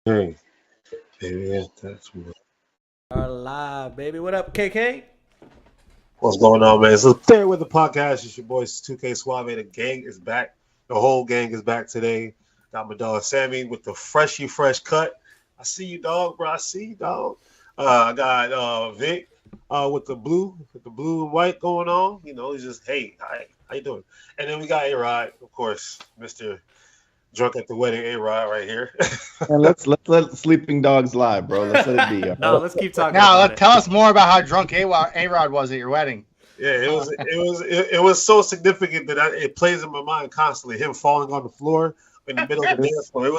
Hey, baby, that's Are live, baby. What up, KK? what's going on, man. So, Stay with the podcast. It's your boys, 2K Suave. The gang is back. The whole gang is back today. Got my dog Sammy with the fresh cut. I see you, dog, bro. I see you, dog. I got Vic with the blue and white going on. You know, he's just, hey, hi, how you doing? And then we got A-Rod, of course, Mr. Drunk at the Wedding A-Rod right here. And let's let sleeping dogs lie, bro. Let's let it be. All No, right? let's keep talking Now, about it. tell us more about how drunk A-Rod was at your wedding. Yeah, it was so significant that it plays in my mind constantly. Him falling on the floor in the middle of the dance floor.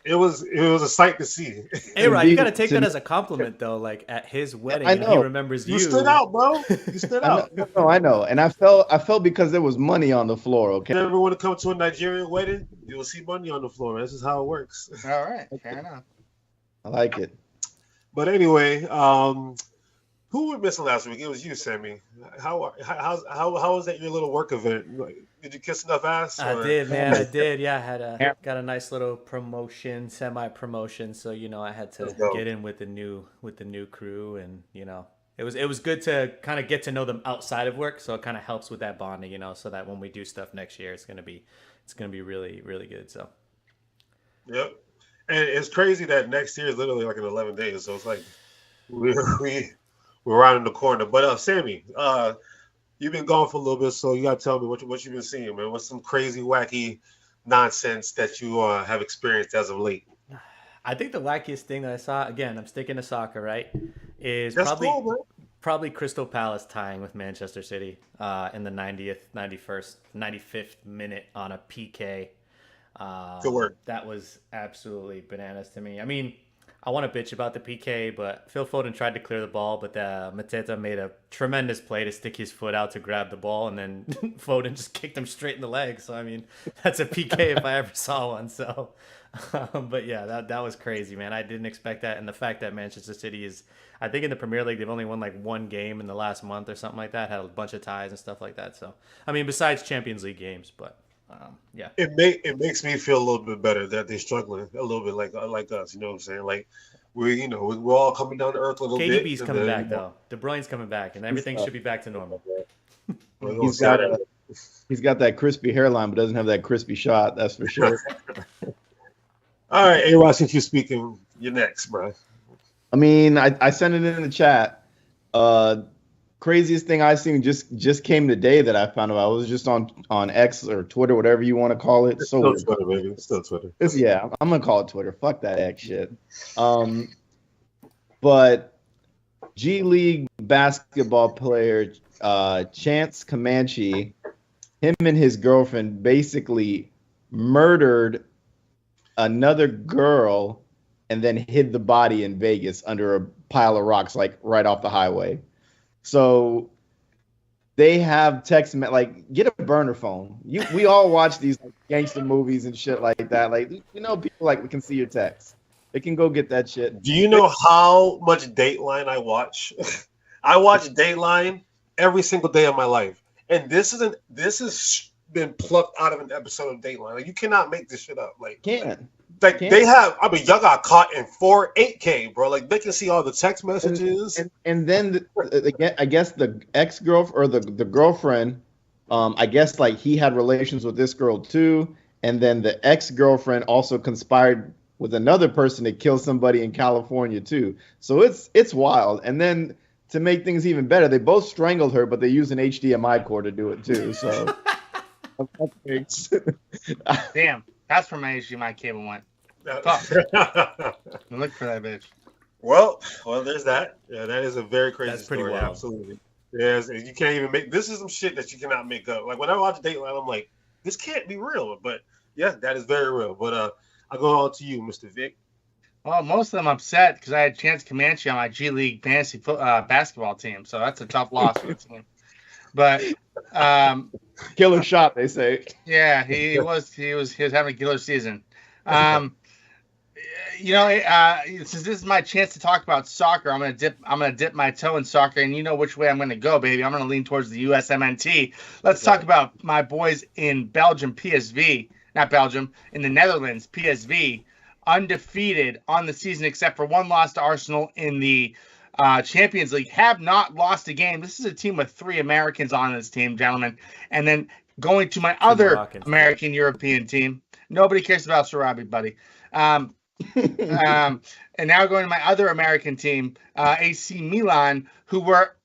It was a sight to see. Hey, Rod, you Indeed. gotta take that as a compliment, though. Like at his wedding, I and he know. remembers You you. stood out, bro. You stood out. I know. And I felt because there was money on the floor. If Okay. you ever want to come to a Nigerian wedding, you'll see money on the floor. This is how it works. All right, fair enough. I like it. But anyway, who were missing last week? It was you, Sammy. How was that your little work event? Like, did you kiss enough ass? I or- did, man. I did. Yeah, got a nice little promotion, semi-promotion. So I had to Let's go. get in with the new crew, and it was good to kind of get to know them outside of work. So it kind of helps with that bonding, so that when we do stuff next year, it's gonna be really really good. So Yep. And it's crazy that next year is literally like in 11 days. So it's like we're around in the corner. But Sammy, you've been gone for a little bit, so you gotta tell me what you've been seeing, man. What's some crazy, wacky nonsense that you have experienced as of late? I think the wackiest thing that I saw, again, I'm sticking to soccer, right, is That's cool, man. probably Crystal Palace tying with Manchester City in the 90th, 91st, 95th minute on a PK. Good work. That was absolutely bananas to me. I mean, I want to bitch about the PK, but Phil Foden tried to clear the ball, but Mateta made a tremendous play to stick his foot out to grab the ball, and then Foden just kicked him straight in the leg. So, I mean, that's a PK if I ever saw one. So, but yeah, that was crazy, man. I didn't expect that. And the fact that Manchester City is, I think in the Premier League, they've only won like one game in the last month or something like that, had a bunch of ties and stuff like that. So, I mean, besides Champions League games, but yeah. It makes me feel a little bit better that they're struggling a little bit like us. You know what I'm saying? Like we're all coming down to earth a little bit. KDB's and coming then, back though. De Bruyne's coming back, and everything should be back to normal. we're gonna He's see got how that- he's got that crispy hairline, but doesn't have that crispy shot. That's for sure. All right, A-Rod, since you're speaking, you're next, bro. I mean, I sent it in the chat. Craziest thing I seen just came today that I found out. I was just on X or Twitter, whatever you want to call it. So Still weird. Twitter, baby. It's still Twitter. Yeah, I'm gonna call it Twitter. Fuck that X shit. But G League basketball player Chance Comanche, him and his girlfriend basically murdered another girl and then hid the body in Vegas under a pile of rocks, like right off the highway. So they have text like get a burner phone. We all watch these like, gangster movies and shit like that. Like people like we can see your text. They can go get that shit. Do you know how much Dateline I watch? I watch Dateline every single day of my life, and this has been plucked out of an episode of Dateline. Like you cannot make this shit up. Like Can. they have. I mean, y'all got caught in 8K, bro. Like they can see all the text messages. And then I guess the ex-girlfriend or the girlfriend, I guess like he had relations with this girl too, and then the ex-girlfriend also conspired with another person to kill somebody in California too. So it's wild. And then to make things even better, they both strangled her, but they used an HDMI cord to do it too. So Damn, that's where my HDMI cable went. Look for that bitch. well, there's that. Yeah, that is a very crazy That's pretty story. wild. Absolutely. Yes, you can't even make. This is some shit that you cannot make up. Like when I watch Dateline, I'm like, this can't be real. But yeah, that is very real. But I'll go on to you, Mr. Vic. Well, most of them upset because I had Chance Comanche on my G League fantasy basketball team, so that's a tough loss for the team. But killer shot, they say. yeah, he was having a killer season. Since this is my chance to talk about soccer, I'm gonna dip my toe in soccer, and you know which way I'm gonna go, baby. I'm gonna lean towards the USMNT. Let's talk about my boys in Belgium, PSV, not Belgium, in the Netherlands, PSV. undefeated on the season, except for one loss to Arsenal in the Champions League, have not lost a game. This is a team with 3 Americans on this team, gentlemen. And then going to my other Moroccans, American European team. Nobody cares about Sarabi, buddy. And now going to my other American team, AC Milan, who were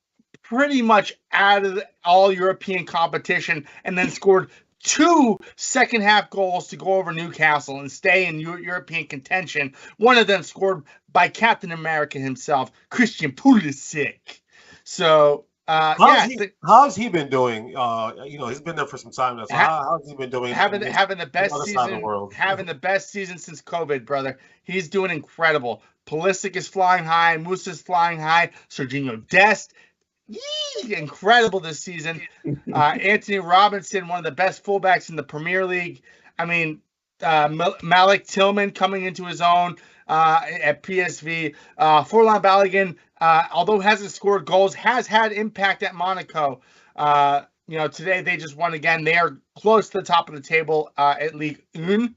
pretty much out of all European competition and then scored 2 second-half goals to go over Newcastle and stay in European contention. One of them scored by Captain America himself, Christian Pulisic. So, how's he been doing? He's been there for some time now. So how's he been doing? Having the best season since COVID, brother. He's doing incredible. Pulisic is flying high. Musa's flying high. Serginho Dest. Incredible this season. Anthony Robinson, one of the best fullbacks in the Premier League. I mean, Malik Tillman coming into his own at PSV. Forlan Balogun, although hasn't scored goals, has had impact at Monaco. Today they just won again. They are close to the top of the table at Ligue 1.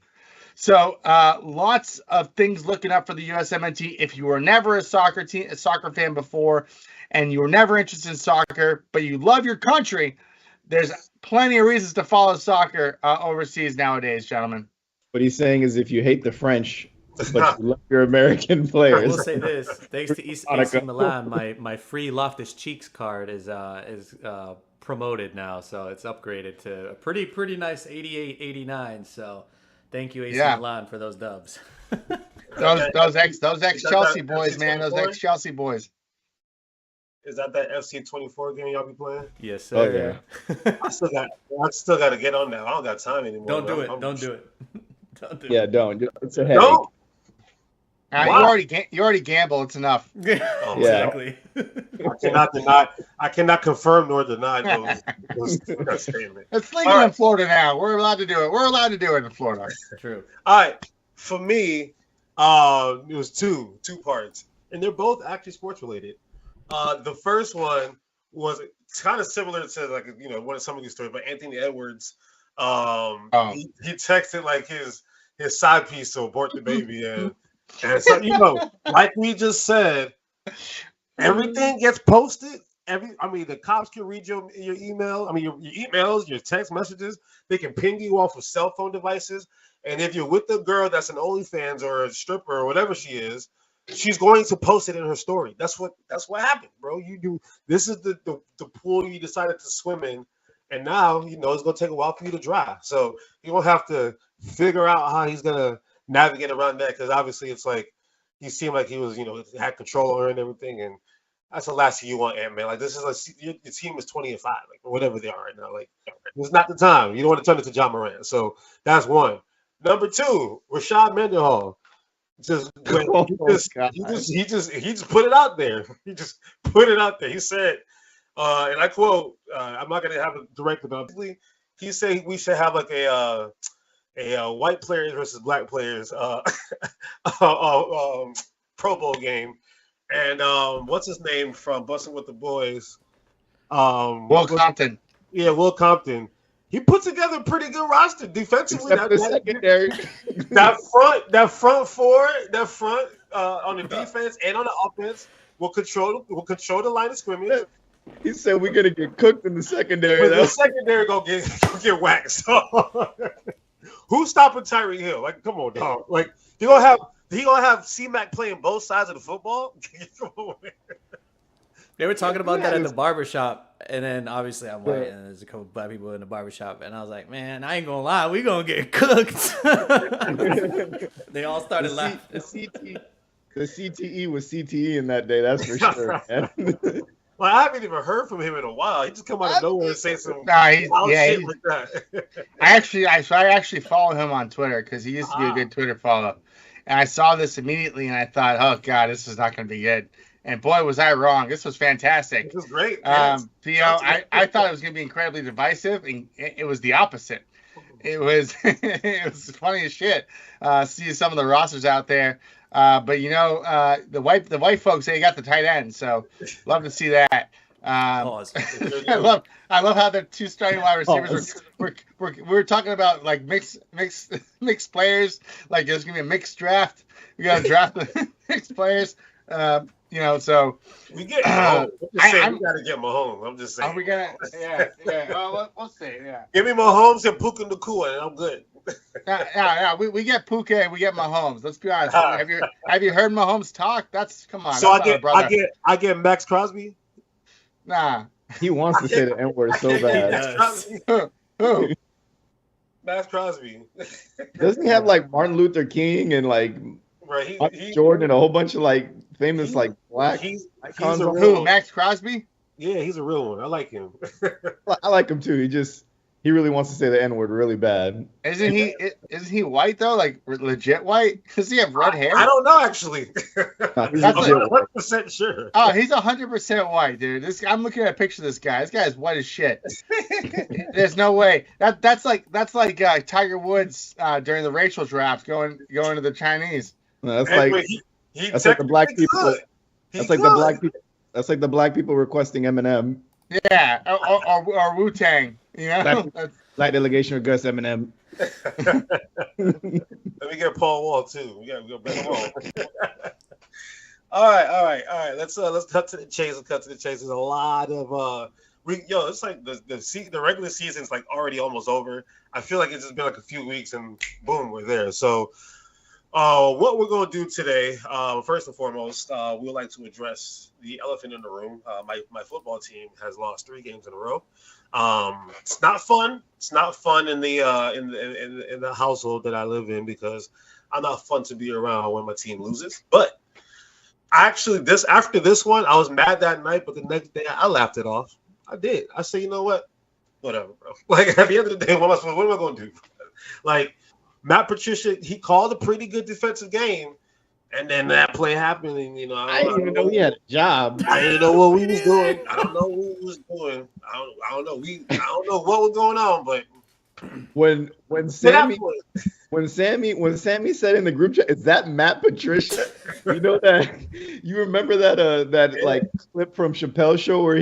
So lots of things looking up for the USMNT. If you were never a soccer fan before, and you were never interested in soccer, but you love your country, there's plenty of reasons to follow soccer overseas nowadays, gentlemen. What he's saying is if you hate the French, but you love your American players. I will say this: thanks to AC Milan, my free Loftus Cheeks card is promoted now, so it's upgraded to a pretty nice 88, 89. So thank you AC Milan for those dubs. those ex Chelsea boys, man. Those ex Chelsea boys. Is that FC24 game y'all be playing? Yes, sir. Oh, yeah. I still got to get on that. I don't got time anymore. Don't do it. Don't do it. Yeah, don't. It's a headache. No. You already gamble. It's enough. Exactly. I cannot confirm nor deny those statements. It's legal in Florida now. We're allowed to do it. We're allowed to do it in Florida. True. All right. For me, it was two parts, and they're both actually sports related. The first one was kind of similar to one of some of these stories, but Anthony Edwards, he texted like his side piece to abort the baby, and so like we just said, everything gets posted. The cops can read your email. Your emails, your text messages. They can ping you off of cell phone devices, and if you're with a girl that's an OnlyFans or a stripper or whatever she is, she's going to post it in her story. That's what happened, bro. This is the pool you decided to swim in, and now it's gonna take a while for you to dry. So you're gonna have to figure out how he's gonna navigate around that, because obviously it's like he seemed like he was had control over her and everything, and that's the last thing you want, Ant-Man. Like, this is your team is 20-5, like, or whatever they are right now. Like, it's not the time. You don't want to turn it to John Moran. So that's one. Number two, Rashad Mendenhall. He just put it out there. He just put it out there. He said, and I quote, I'm not gonna have it directly, but he said we should have like a white players versus black players Pro Bowl game. And what's his name from Bustin' with the Boys? Will Compton. Yeah, Will Compton. He put together a pretty good roster defensively. Secondary. that front four, on the defense and on the offense will control the line of scrimmage. He said we're gonna get cooked in the secondary. The secondary go get waxed. So, who's stopping Tyreek Hill? Like, come on, dog. Like, he gonna have C-Mac playing both sides of the football? They were talking about that at the barbershop, and then obviously I'm white, and there's a couple black people in the barbershop, and I was like, man, I ain't gonna lie, we gonna get cooked. They all started laughing. The CTE was CTE in that day, that's for sure. Well, I haven't even heard from him in a while. He just come out of nowhere and say some shit like that. I actually follow him on Twitter because he used to be a good Twitter follow. And I saw this immediately, and I thought, oh, God, this is not going to be good. And boy, was I wrong. This was fantastic. This was great. I thought it was going to be incredibly divisive, and it was the opposite. It was funny as shit. See some of the rosters out there. But the white folks, they got the tight end, so love to see that. Pause. I love how the two starting wide receivers we're talking about like mixed players. Like there's gonna be a mixed draft. We gotta draft the mixed players. So we get Mahomes. We gotta get Mahomes. I'm just saying. Are we gonna? Yeah. Well, we'll see. Yeah. Give me Mahomes and Puka Nacua, and I'm good. Yeah. We get Puka, we get Mahomes. Let's be honest. Have you heard Mahomes talk? Come on. So I get Max Crosby. Nah. He wants to say the N-word so bad. Who? Max Crosby. Doesn't he have like Martin Luther King and like Jordan and a whole bunch of like famous like black icons? Who? Max Crosby? Yeah, he's a real one. I like him. I like him too. He really wants to say the N-word really bad. Isn't he white though? Like legit white? Does he have red hair? I don't know actually. No, he's I'm 100% sure. Oh, he's 100% white, dude. I'm looking at a picture of this guy. This guy is white as shit. There's no way. That's like Tiger Woods during the racial draft going to the Chinese. No, that's like the black people. That's like the black people requesting Eminem. Yeah, or Wu-Tang. You know, black delegation requests Eminem. Let me get Paul Wall too. We got Ben Wall. All right. Let's cut to the chase. There's a lot of it's like the regular season's like already almost over. I feel like it's just been like a few weeks and boom, we're there. So what we're going to do today, first and foremost, we would like to address the elephant in the room. My football team has lost 3 games in a row. It's not fun. It's not fun in the household that I live in because I'm not fun to be around when my team loses. But actually, after this one, I was mad that night, but the next day I laughed it off. I did. I said, you know what? Whatever, bro. Like at the end of the day, what am I going to do? Like. Matt Patricia, he called a pretty good defensive game, and then that play happened, and I didn't even know he had a job. I didn't know what we was doing. I don't know what we was doing. I don't know. I don't know what was going on, but when Sammy said in the group chat, is that Matt Patricia? You know that you remember that like clip from Chappelle's show where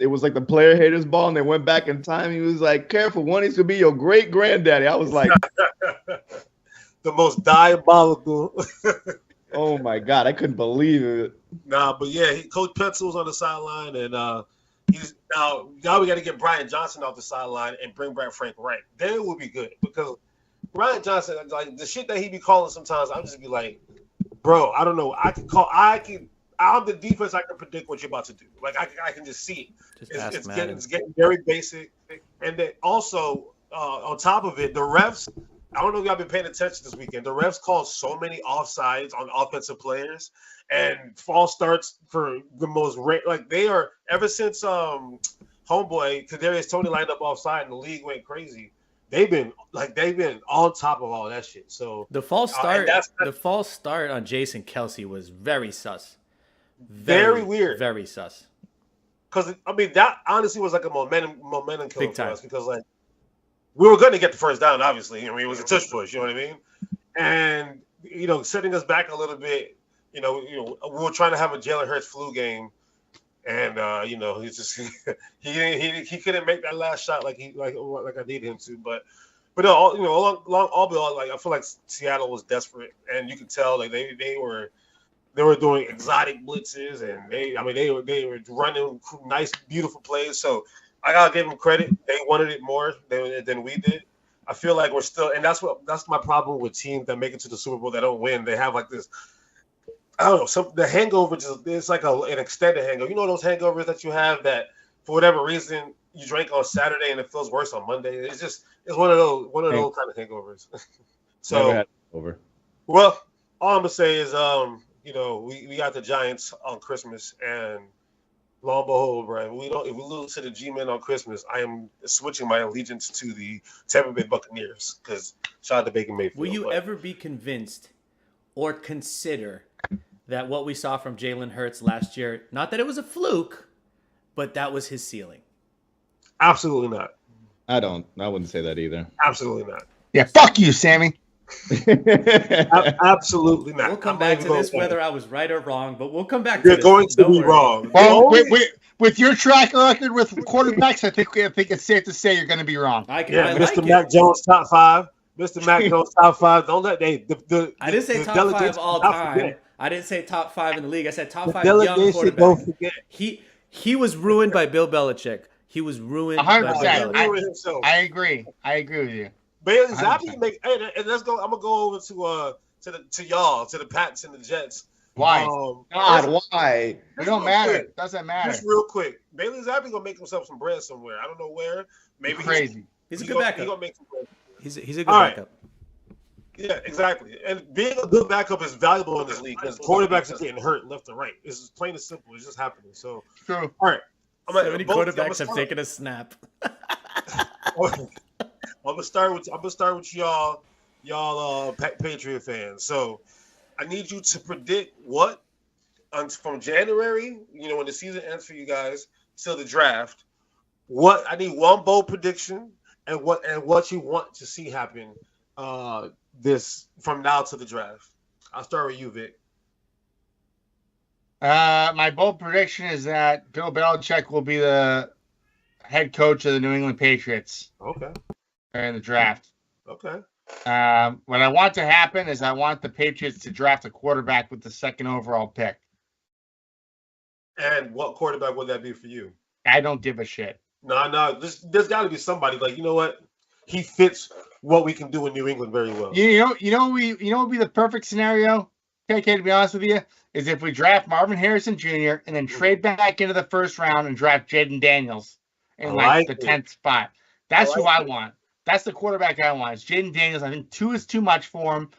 it was like the player haters ball, and they went back in time. He was like, "Careful, one needs to be your great granddaddy." I was like, the most diabolical. Oh my god, I couldn't believe it. Nah, but yeah, Coach Pencil's on the sideline, and he's now we got to get Brian Johnson off the sideline and bring back Frank Reich. Then it will be good because Brian Johnson, like the shit that he be calling sometimes, I'll just be like, bro, I don't know. I'm the defense. I can predict what you're about to do. Like I can just see it. It's getting very basic. And then also on top of it, the refs. I don't know if y'all been paying attention this weekend. The refs called so many offsides on offensive players and false starts for the most like they are ever since homeboy Kadarius Toney lined up offside and the league went crazy. They've been on top of all that shit. So the false start on Jason Kelce was very sus. Very weird. Very sus. Because, I mean, that honestly was like a momentum killer for us because, like, we were going to get the first down, obviously. I mean, it was a tush push, you know what I mean? And, setting us back a little bit, we were trying to have a Jalen Hurts flu game. And, he just he couldn't make that last shot like I needed him to. But no, all like I feel like Seattle was desperate. And you could tell, like, they were doing exotic blitzes, and they were running nice, beautiful plays. So I gotta give them credit. They wanted it more than we did. I feel like we're still, and that's my problem with teams that make it to the Super Bowl that don't win. They have like this, I don't know, the hangover. It's like an extended hangover. You know those hangovers that you have that for whatever reason you drank on Saturday and it feels worse on Monday. It's one of those kind of hangovers. So over. Well, all I'm gonna say is we got the Giants on Christmas, and lo and behold, Brian, if we lose to the G-Men on Christmas, I am switching my allegiance to the Tampa Bay Buccaneers because shout out to Baker Mayfield. Will you ever be convinced or consider that what we saw from Jalen Hurts last year, not that it was a fluke, but that was his ceiling? Absolutely not. I wouldn't say that either. Absolutely not. Yeah, fuck you, Sammy. Absolutely not. We'll come back to this whether I was right or wrong, but we'll come back to You're this. going to be wrong. Well, with your track record with quarterbacks, I think it's safe to say you're going to be wrong. Mr. Mac Jones top 5. Mr. Mac Jones top 5. Don't let I didn't say top 5 all time. I didn't say top 5 in the league. I said top 5 young quarterbacks. Don't forget. He was ruined by Bill Belichick. He was ruined 100%. by Bill Belichick. I agree with you. Bailey Zappi make. Hey, and let's go. I'm gonna go over to y'all, to the Pats and the Jets. Why? Why? It don't matter. It doesn't matter. Just real quick, Bailey Zappi gonna make himself some bread somewhere. I don't know where. Maybe crazy. He's a good backup. He's gonna make some bread. He's a good backup. Yeah, exactly. And being a good backup is valuable in this league because quarterbacks are getting hurt left and right. It's just plain and simple. It's just happening. So, true. All right. So many quarterbacks have taken a snap. I'm gonna start with y'all Patriot fans. So, I need you to predict what from January, when the season ends for you guys, till the draft. I need one bold prediction and what you want to see happen. This from now to the draft. I'll start with you, Vic. My bold prediction is that Bill Belichick will be the head coach of the New England Patriots. Okay. In the draft. Okay. What I want to happen is I want the Patriots to draft a quarterback with the second overall pick. And what quarterback would that be for you? I don't give a shit. No. There's got to be somebody like, you know what? He fits what we can do in New England very well. You know what would be the perfect scenario? Okay, to be honest with you, is if we draft Marvin Harrison Jr. and then trade back into the first round and draft Jaden Daniels in the 10th spot. That's who I want. That's the quarterback I want. It's Jaden Daniels. I think 2 is too much for him.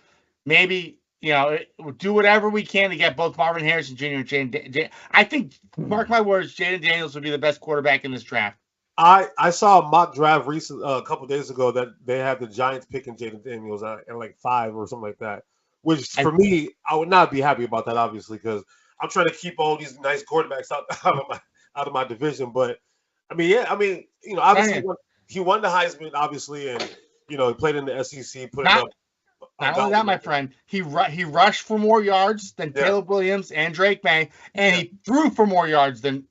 Maybe, we'll do whatever we can to get both Marvin Harrison Jr. and Jaden. I think, mark my words, Jaden Daniels would be the best quarterback in this draft. I saw a mock draft a couple days ago that they had the Giants picking Jaden Daniels at like 5 or something like that. Which for me, I would not be happy about that, obviously, because I'm trying to keep all these nice quarterbacks out of my division. But obviously he won the Heisman, obviously, and he played in the SEC. Not only that, my friend, he rushed for more yards than Caleb Williams and Drake May, and he threw for more yards than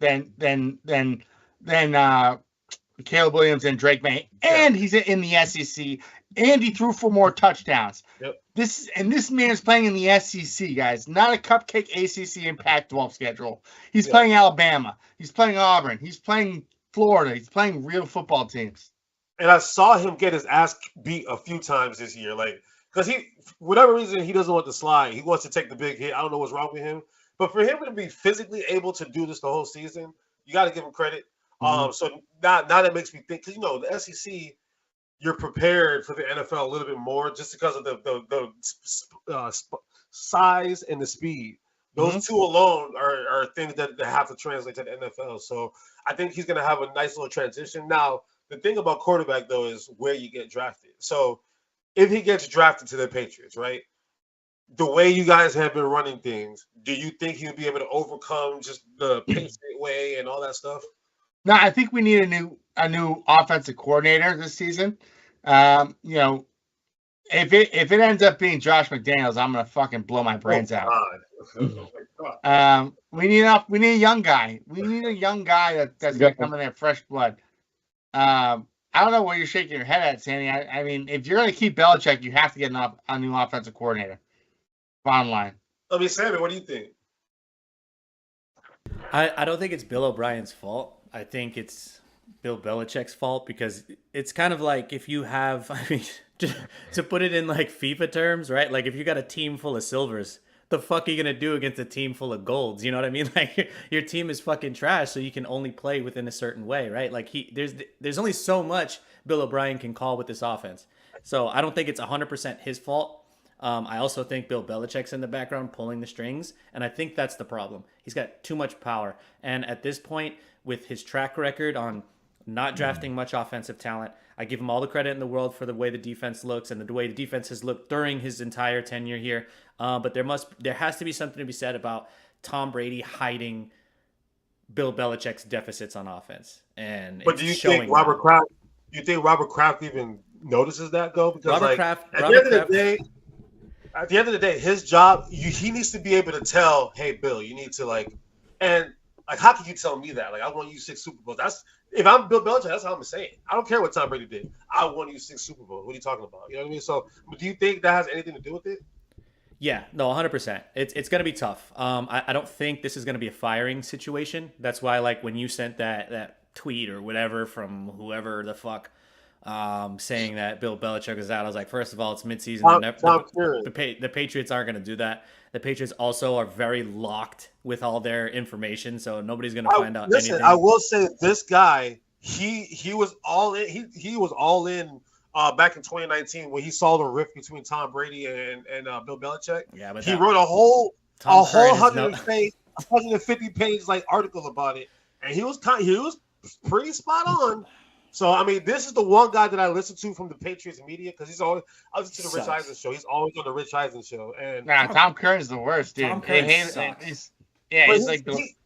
Caleb Williams and Drake May, and he's in the SEC, and he threw for more touchdowns. Yep. This man is playing in the SEC, guys, not a cupcake ACC and Pac-12 schedule. He's playing Alabama. He's playing Auburn. He's playing Florida. He's playing real football teams. And I saw him get his ass beat a few times this year, because whatever reason, he doesn't want to slide. He wants to take the big hit. I don't know what's wrong with him, but for him to be physically able to do this the whole season, you got to give him credit. So now that makes me think, because the SEC, you're prepared for the NFL a little bit more just because of the size and the speed. Those two alone are things that have to translate to the NFL. So I think he's going to have a nice little transition. Now, the thing about quarterback, though, is where you get drafted. So if he gets drafted to the Patriots, right, the way you guys have been running things, do you think he'll be able to overcome just the Patriot way and all that stuff? No, I think we need a new offensive coordinator this season. If it ends up being Josh McDaniels, I'm gonna fucking blow my brains out. We need a young guy. We need a young guy that's gonna come in there fresh blood. I don't know where you're shaking your head at, Sandy. I mean, if you're gonna keep Belichick, you have to get a new offensive coordinator. Bottom line. Sammy, what do you think? I don't think it's Bill O'Brien's fault. I think it's Bill Belichick's fault because it's kind of like if you have, to put it in like FIFA terms, right? Like if you got a team full of silvers, the fuck are you going to do against a team full of golds? You know what I mean? Like your team is fucking trash, so you can only play within a certain way, right? Like there's only so much Bill O'Brien can call with this offense. So I don't think it's 100% his fault. I also think Bill Belichick's in the background pulling the strings, and I think that's the problem. He's got too much power. And at this point, with his track record on not drafting much offensive talent, I give him all the credit in the world for the way the defense looks and the way the defense has looked during his entire tenure here. But there has to be something to be said about Tom Brady hiding Bill Belichick's deficits on offense. But do you think Robert Kraft even notices that though? Because at the end of the day, at the end of the day, his job, he needs to be able to tell, hey, Bill, you need to how can you tell me that? Like, I want you 6 Super Bowls. If I'm Bill Belichick, that's how I'm saying. I don't care what Tom Brady did. I want you 6 Super Bowls. What are you talking about? You know what I mean? So, do you think that has anything to do with it? Yeah, no, 100%. It's going to be tough. I don't think this is going to be a firing situation. That's why, like, when you sent that tweet or whatever from whoever the fuck saying that Bill Belichick is out, I was like, first of all, it's midseason. The Patriots aren't going to do that. The Patriots also are very locked with all their information, so nobody's going to find out anything. I will say this guy, he was all in. He was all in back in 2019 when he saw the rift between Tom Brady and Bill Belichick. Yeah, but he wrote a whole 150 page like article about it, and he was pretty spot on. So, I mean, this is the one guy that I listen to from the Patriots media because he's always – I listen to the Rich Eisen show. He's always on the Rich Eisen show. And Tom Curran's the worst, dude. Tom Curran sucks.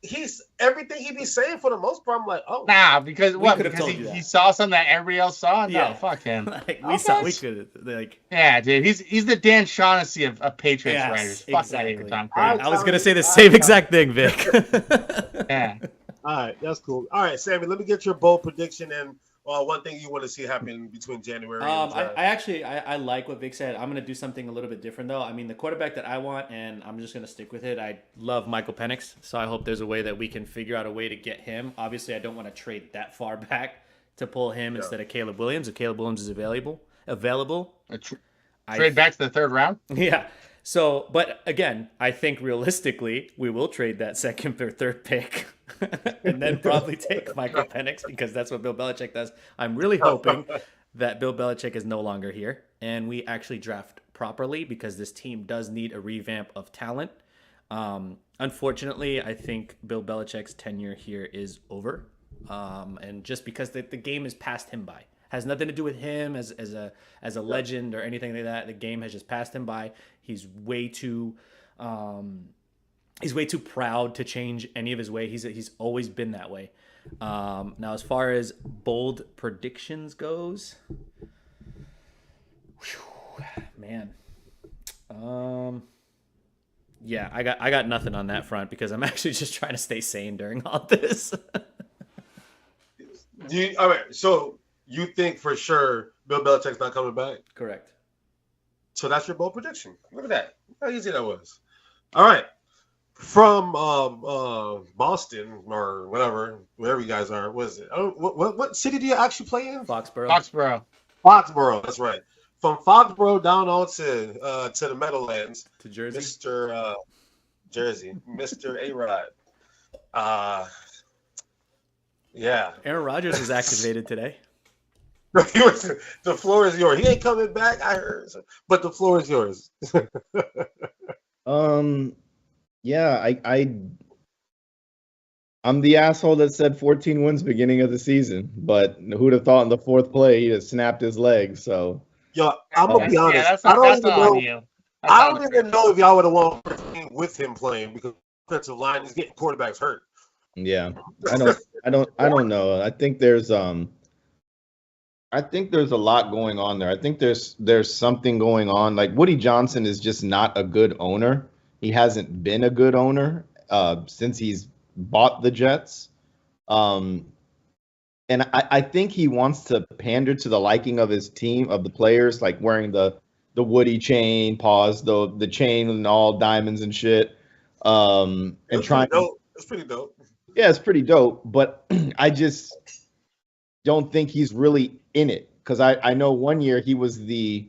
He's everything he be saying for the most part. I'm like, oh. Nah, because what? Because he saw something that everybody else saw? No, yeah. Fuck him. We could yeah, dude. He's the Dan Shaughnessy of Patriots writers. Fuck exactly. That Tom Curran. I was going to say the same exact thing, Vic. Yeah. All right, that's cool. All right, Sammy, let me get your bold prediction and one thing you want to see happen between January and I like what Vic said. I'm going to do something a little bit different, though. I mean, the quarterback that I want, and I'm just going to stick with it, I love Michael Penix, so I hope there's a way that we can figure out a way to get him. Obviously, I don't want to trade that far back to pull him instead of Caleb Williams. If Caleb Williams is available. Trade back to the 3rd round? Yeah. So, but again, I think realistically, we will trade that 2nd or 3rd pick and then probably take Michael Penix because that's what Bill Belichick does. I'm really hoping that Bill Belichick is no longer here and we actually draft properly because this team does need a revamp of talent. Unfortunately, I think Bill Belichick's tenure here is over. And just because the game is passed him by. Has nothing to do with him as a legend or anything like that. The game has just passed him by. He's way too proud to change any of his way. He's always been that way. Now, as far as bold predictions goes, man, yeah, I got nothing on that front because I'm actually just trying to stay sane during all this. All right, so. You think for sure Bill Belichick's not coming back? Correct. So that's your bold prediction. Look at that. How easy that was. All right. From Boston or wherever you guys are. What is it? What city do you actually play in? Foxborough. Foxborough. That's right. From Foxborough down on to the Meadowlands. To Jersey. Mr. A-Rod. Yeah. Aaron Rodgers was activated today. The floor is yours. He ain't coming back, I heard. But the floor is yours. Yeah, I'm the asshole that said 14 wins beginning of the season, but who'd have thought in the 4th play he'd have snapped his leg? So, yo, I'm gonna be honest. I don't even know if y'all would have won with him playing because the offensive line is getting quarterbacks hurt. Yeah, I don't know. I think there's a lot going on there. I think there's something going on. Like Woody Johnson is just not a good owner. He hasn't been a good owner since he's bought the Jets. And I think he wants to pander to the liking of his team, of the players, like wearing the Woody chain, the chain and all diamonds and shit. And trying. It's pretty dope. Yeah, it's pretty dope. But I just don't think he's really in it, because I know one year he was the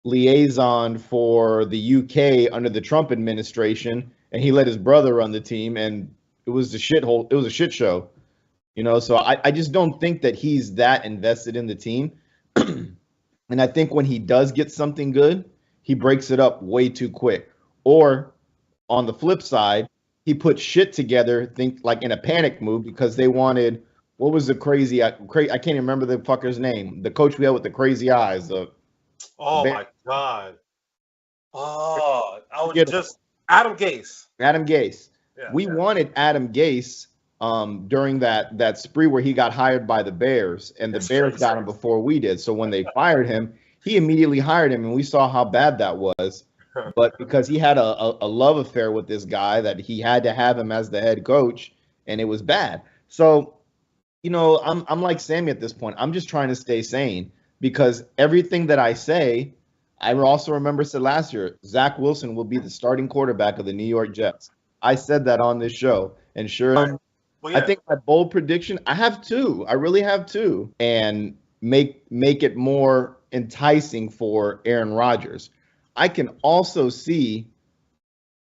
liaison for the UK under the Trump administration, and he let his brother run the team, and it was a shithole. It was a shit show, So I just don't think that he's that invested in the team, and I think when he does get something good, he breaks it up way too quick. Or on the flip side, he put shit together, like in a panic move, because they wanted. What was the crazy? I can't even remember the fucker's name. The coach we had with the crazy eyes. My God. Oh, I was just Adam Gase. Adam Gase. Yeah, we wanted Adam Gase during that spree where he got hired by the Bears, and the Bears got him before we did. So when they fired him, he immediately hired him, and we saw how bad that was. but because he had a love affair with this guy that he had to have him as the head coach, and it was bad. So, I'm like Sammy at this point. I'm just trying to stay sane because everything that I say, I also remember said last year, Zach Wilson will be the starting quarterback of the New York Jets. I said that on this show, and sure enough, I think my bold prediction, I have two. I really have two, and make it more enticing for Aaron Rodgers. I can also see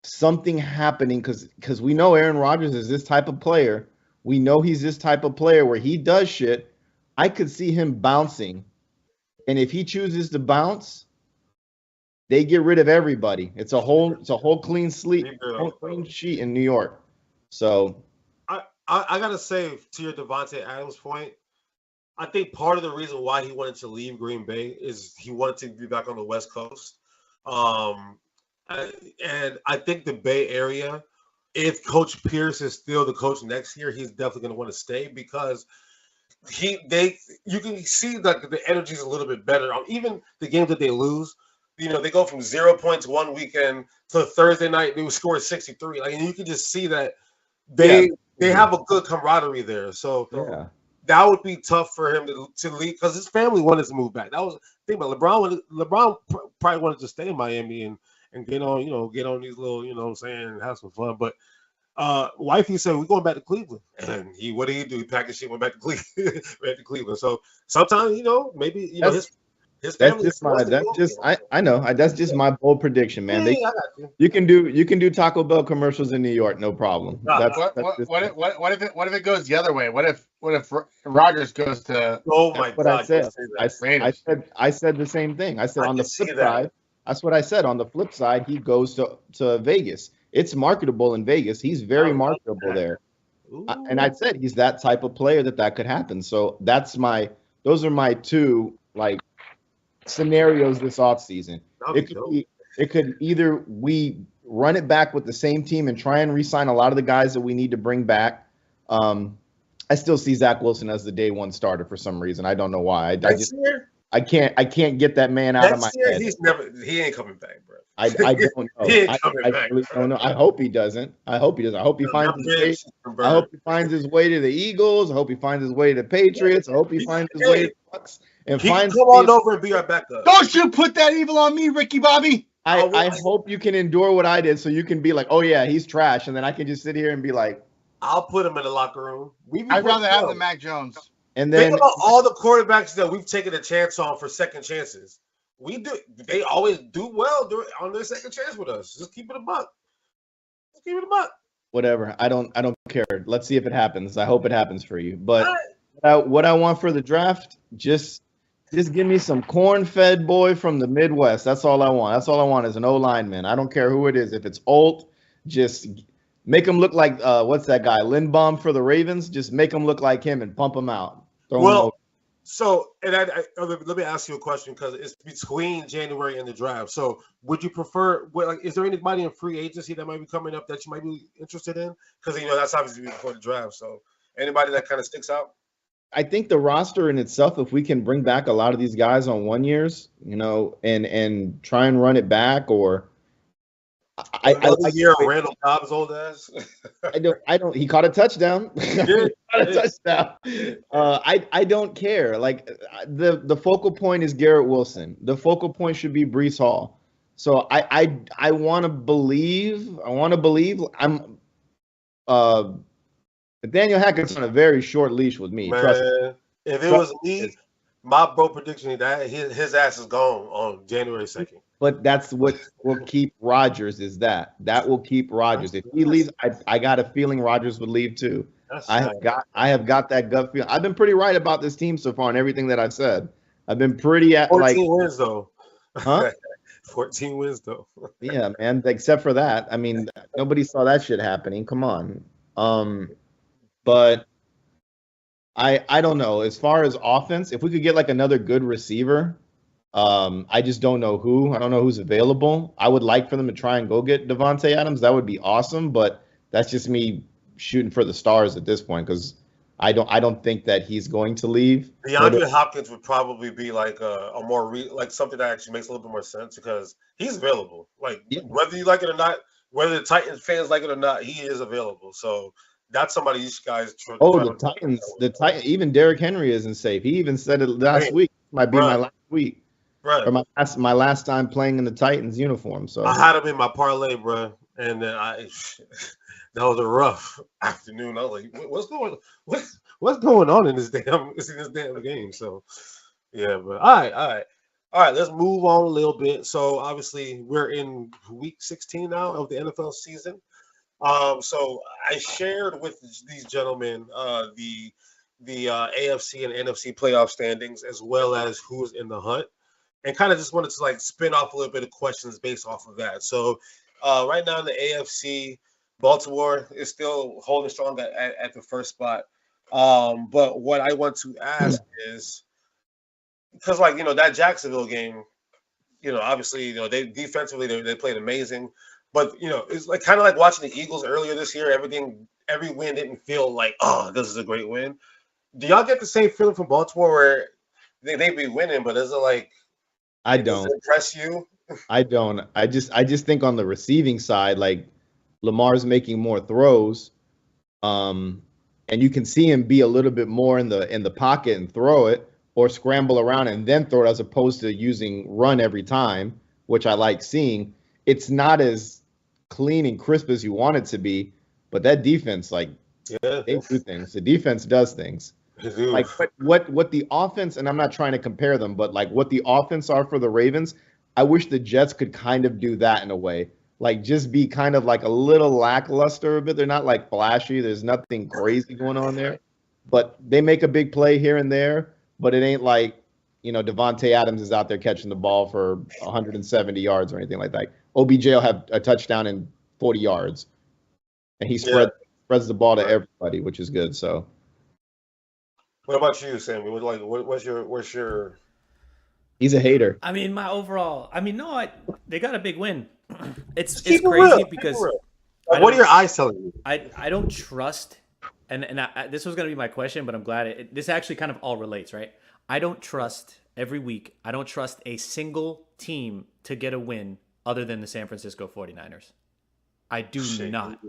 something happening because we know Aaron Rodgers is this type of player. We know he's this type of player where he does shit. I could see him bouncing, and if he chooses to bounce, they get rid of everybody. It's a whole clean clean sheet in New York. So I gotta say, to your Devontae Adams point, I think part of the reason why he wanted to leave Green Bay is he wanted to be back on the West Coast. And I think the Bay Area, if Coach Pierce is still the coach next year, he's definitely going to want to stay because you can see that the energy is a little bit better. Even the games that they lose, they go from 0 points one weekend to Thursday night they score 63. and you can just see that they have a good camaraderie there. So that would be tough for him to leave because his family wanted to move back. That was the thing about LeBron probably wanted to stay in Miami and get on these little, and have some fun. But wifey said, we're going back to Cleveland. And what did he do? He packed his shit, went back to Cleveland. So sometimes, maybe, his family. That's just my bold prediction, man. Yeah, you can do Taco Bell commercials in New York, no problem. What if it goes the other way? What if Rodgers goes to? Oh my God! I said the same thing. I said on the flip side. That's what I said. On the flip side, he goes to Vegas. It's marketable in Vegas. He's very marketable there. And I said he's that type of player that could happen. So those are my two scenarios this offseason. It could either we run it back with the same team and try and re-sign a lot of the guys that we need to bring back. I still see Zach Wilson as the day one starter for some reason. I don't know why. I can't get that man out of my head. He ain't coming back, bro. I don't know. I really don't know. I hope he doesn't. I hope he finds his way. I hope he finds his way to the Eagles. I hope he finds his way to the Patriots. I hope he finds his way to the Bucks and finds. Come on over and be our backup. Don't you put that evil on me, Ricky Bobby. I hope you can endure what I did, so you can be like, oh yeah, he's trash, and then I can just sit here and be like, I'll put him in the locker room. I'd rather have the Mac Jones. And then think about all the quarterbacks that we've taken a chance on for second chances. They always do well on their second chance with us. Just keep it a buck. Whatever. I don't care. Let's see if it happens. I hope it happens for you. But what I want for the draft, just give me some corn-fed boy from the Midwest. That's all I want. That's all I want is an O-lineman. I don't care who it is. If it's Olt, just make him look like what's that guy? Lindbaum for the Ravens. Just make him look like him and pump him out. So, and let me ask you a question because it's between January and the draft. So, would you prefer? Is there anybody in free agency that might be coming up that you might be interested in? Because that's obviously before the draft. So, anybody that kind of sticks out? I think the roster in itself, if we can bring back a lot of these guys on 1 years, and try and run it back, or Randall Cobb's old ass. I don't. He caught a touchdown. I don't care. Like the focal point is Garrett Wilson. The focal point should be Breece Hall. So I want to believe. I'm. Nathaniel Hackett's on a very short leash with me. Man, trust me. If it was me, my bro prediction that his ass is gone on January 2nd. But that's what will keep Rodgers is that will keep Rodgers. If he leaves, I got a feeling Rodgers would leave too. I have got that gut feeling. I've been pretty right about this team so far and everything that I've said. I've been pretty 14 wins though. Huh? 14 wins though. Yeah, man. Except for that, I mean, nobody saw that shit happening. Come on. But I don't know. As far as offense, if we could get like another good receiver. I just don't know who. I don't know who's available. I would like for them to try and go get Devontae Adams. That would be awesome, but that's just me shooting for the stars at this point because I don't think that he's going to leave. DeAndre Hopkins would probably be like a more like something that actually makes a little bit more sense because he's available. Like whether you like it or not, whether the Titans fans like it or not, he is available. So that's somebody you guys. The Titans. Even Derrick Henry isn't safe. He even said it last week. Might be my last week. Right. Or my last time playing in the Titans uniform. So I had him in my parlay, bro, and then that was a rough afternoon. I was like, what's going on in this damn game? So yeah, but all right. Let's move on a little bit. So obviously we're in week 16 now of the NFL season. So I shared with these gentlemen the AFC and NFC playoff standings as well as who's in the hunt. And kind of just wanted to like spin off a little bit of questions based off of that. So right now in the AFC, Baltimore is still holding strong at the first spot. But what I want to ask is, because like, that Jacksonville game, obviously, they defensively, they played amazing. But, it's like kind of like watching the Eagles earlier this year. Every win didn't feel like, oh, this is a great win. Do y'all get the same feeling from Baltimore where they be winning, but is it like, I don't. Does it impress you? I don't. I just think on the receiving side, like Lamar's making more throws, and you can see him be a little bit more in the pocket and throw it, or scramble around and then throw it, as opposed to using run every time, which I like seeing. It's not as clean and crisp as you want it to be, but that defense, like, they do things. The defense does things. Like what the offense, and I'm not trying to compare them, but like what the offense are for the Ravens, I wish the Jets could kind of do that in a way. Like just be kind of like a little lackluster a bit. They're not like flashy. There's nothing crazy going on there, but they make a big play here and there. But it ain't like, Devontae Adams is out there catching the ball for 170 yards or anything like that. OBJ will have a touchdown in 40 yards, and he spreads the ball to everybody, which is good. So. What about you, Sammy? What's your? He's a hater. I mean, they got a big win. It's crazy because. What are your eyes telling you? I don't trust, and this was gonna be my question, but I'm glad this actually kind of all relates, right? I don't trust every week. I don't trust a single team to get a win other than the San Francisco 49ers. I do not.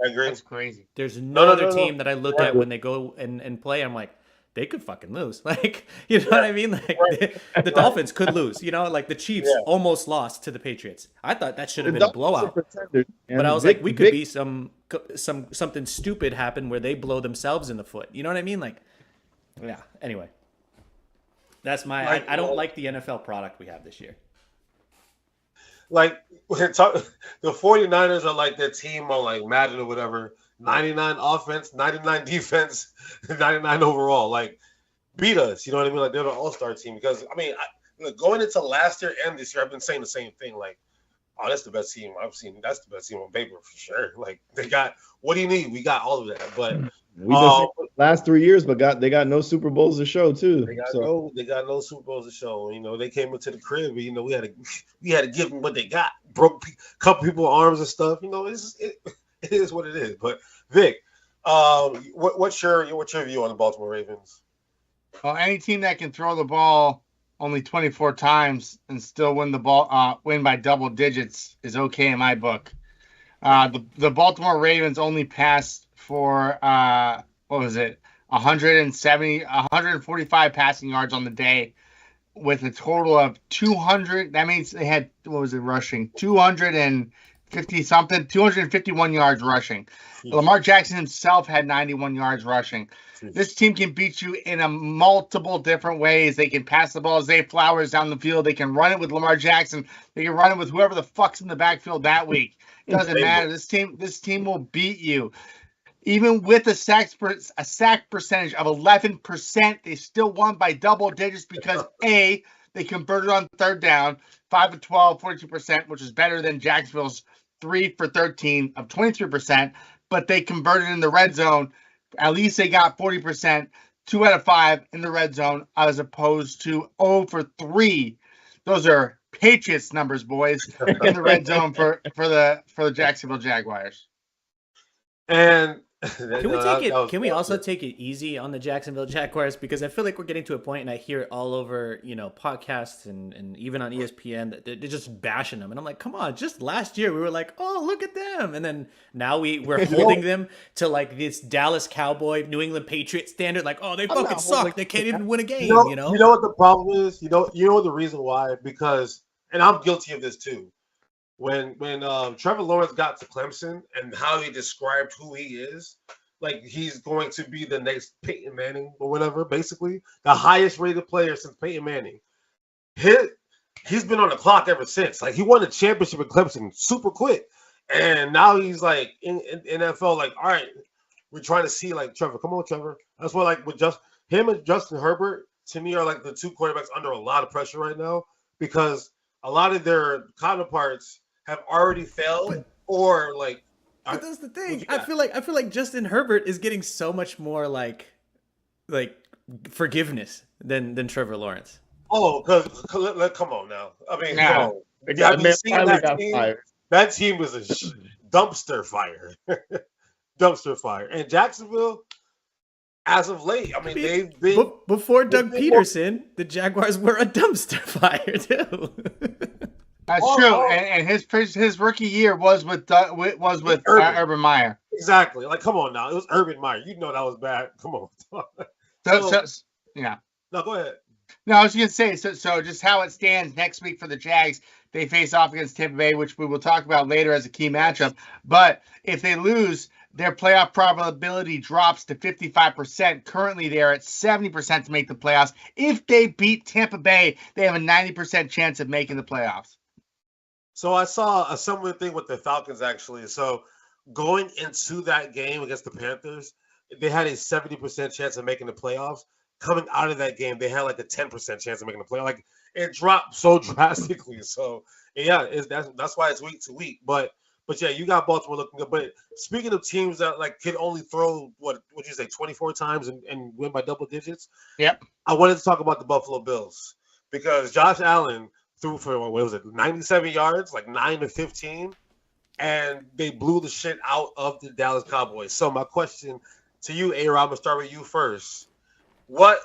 I agree. That's crazy. There's no other team that I look at when they go and play. I'm like, they could fucking lose. Like, you know what I mean? Like the Dolphins could lose, like the Chiefs almost lost to the Patriots. I thought that should have been a blowout. But I was like, we could be something stupid happen where they blow themselves in the foot. You know what I mean? Like, yeah. Anyway, that's I don't like the NFL product we have this year. Like the 49ers are like their team on like Madden or whatever. 99 offense, 99 defense, 99 overall. Like, beat us. You know what I mean? Like, they're the all-star team. Because, I mean, going into last year and this year, I've been saying the same thing. Like, oh, that's the best team I've seen. That's the best team on paper for sure. Like, they got – what do you need? We got all of that. But last 3 years, but they got no Super Bowls to show, too. They got no Super Bowls to show. They came into the crib. We had to give them what they got. Broke a couple people arms and stuff. It is what it is. But Vic, what's your view on the Baltimore Ravens? Well, any team that can throw the ball only 24 times and still win by double digits is okay in my book. The Baltimore Ravens only passed for 145 passing yards on the day, with a total of 200. That means they had rushing 251 yards rushing. Lamar Jackson himself had 91 yards rushing. This team can beat you in a multiple different ways. They can pass the ball as Zay Flowers down the field. They can run it with Lamar Jackson. They can run it with whoever the fuck's in the backfield that week. It doesn't matter. This team will beat you. Even with a sack percentage of 11%, they still won by double digits because they converted on third down, 5 of 12, 42%, which is better than Jacksonville's 3 for 13 of 23%, but they converted in the red zone. At least they got 40%, 2 out of 5 in the red zone, as opposed to 0 for 3. Those are Patriots numbers, boys, in the red zone for the Jacksonville Jaguars. And Can we take it? Can we also take it easy on the Jacksonville Jaguars? Because I feel like we're getting to a point, and I hear it all over, podcasts and even on ESPN that they're just bashing them. And I'm like, come on! Just last year we were like, oh, look at them, and then now we're holding them to like this Dallas Cowboy, New England Patriots standard. Like, oh, they fucking suck. They can't even win a game. You know what the problem is? You know the reason why? Because, and I'm guilty of this too. When Trevor Lawrence got to Clemson and how he described who he is, like he's going to be the next Peyton Manning or whatever, basically the highest rated player since Peyton Manning. He's been on the clock ever since. Like he won a championship at Clemson super quick, and now he's like in NFL. Like, all right, we're trying to see like Trevor. Come on, Trevor. That's why like with him and Justin Herbert to me are like the two quarterbacks under a lot of pressure right now because a lot of their counterparts have already failed or like. But that's the thing. I feel like Justin Herbert is getting so much more like forgiveness than Trevor Lawrence. Oh, because come on now. I mean, come on. Have you seen that team? That team was a dumpster fire. Dumpster fire. And Jacksonville, as of late, I mean they've been before Doug Peterson, the Jaguars were a dumpster fire too. That's true, and his rookie year was with Urban Meyer. Exactly. Like, come on now, it was Urban Meyer. You know that was bad. Come on. Yeah. No, go ahead. No, I was gonna say so. Just how it stands next week for the Jags, they face off against Tampa Bay, which we will talk about later as a key matchup. But if they lose, their playoff probability drops to 55%. Currently, they're at 70% to make the playoffs. If they beat Tampa Bay, they have a 90% chance of making the playoffs. So I saw a similar thing with the Falcons, actually. So going into that game against the Panthers, they had a 70% chance of making the playoffs. Coming out of that game, they had like a 10% chance of making the playoffs. Like it dropped so drastically. So yeah, that's why it's week to week. But yeah, you got Baltimore looking good. But speaking of teams that like could only throw what would you say 24 times and win by double digits? Yep. I wanted to talk about the Buffalo Bills because Josh Allen threw for what was it, 97 yards, like 9 to 15, and they blew the shit out of the Dallas Cowboys. So my question to you, A-Rob, I'm gonna start with you first. What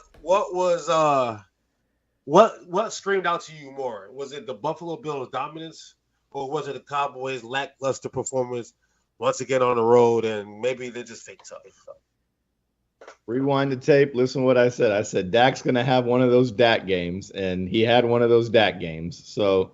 screamed out to you more? Was it the Buffalo Bills dominance, or was it the Cowboys lackluster performance once again on the road, and maybe they just fake tough? Rewind the tape. Listen to what I said. I said Dak's going to have one of those Dak games, and he had one of those Dak games. So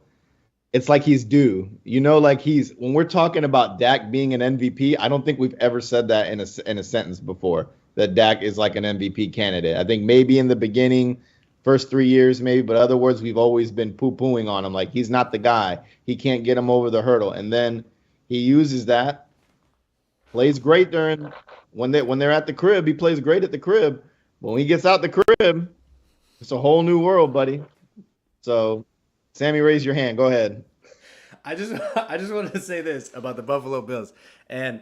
it's like he's due. Like when we're talking about Dak being an MVP, I don't think we've ever said that in a sentence before, that Dak is like an MVP candidate. I think maybe in the beginning, first 3 years maybe, but other words, we've always been poo-pooing on him. Like he's not the guy. He can't get him over the hurdle. And then he uses that, plays great when they're at the crib, he plays great at the crib. But when he gets out the crib, it's a whole new world, buddy. So, Sammy, raise your hand. Go ahead. I just wanted to say this about the Buffalo Bills, and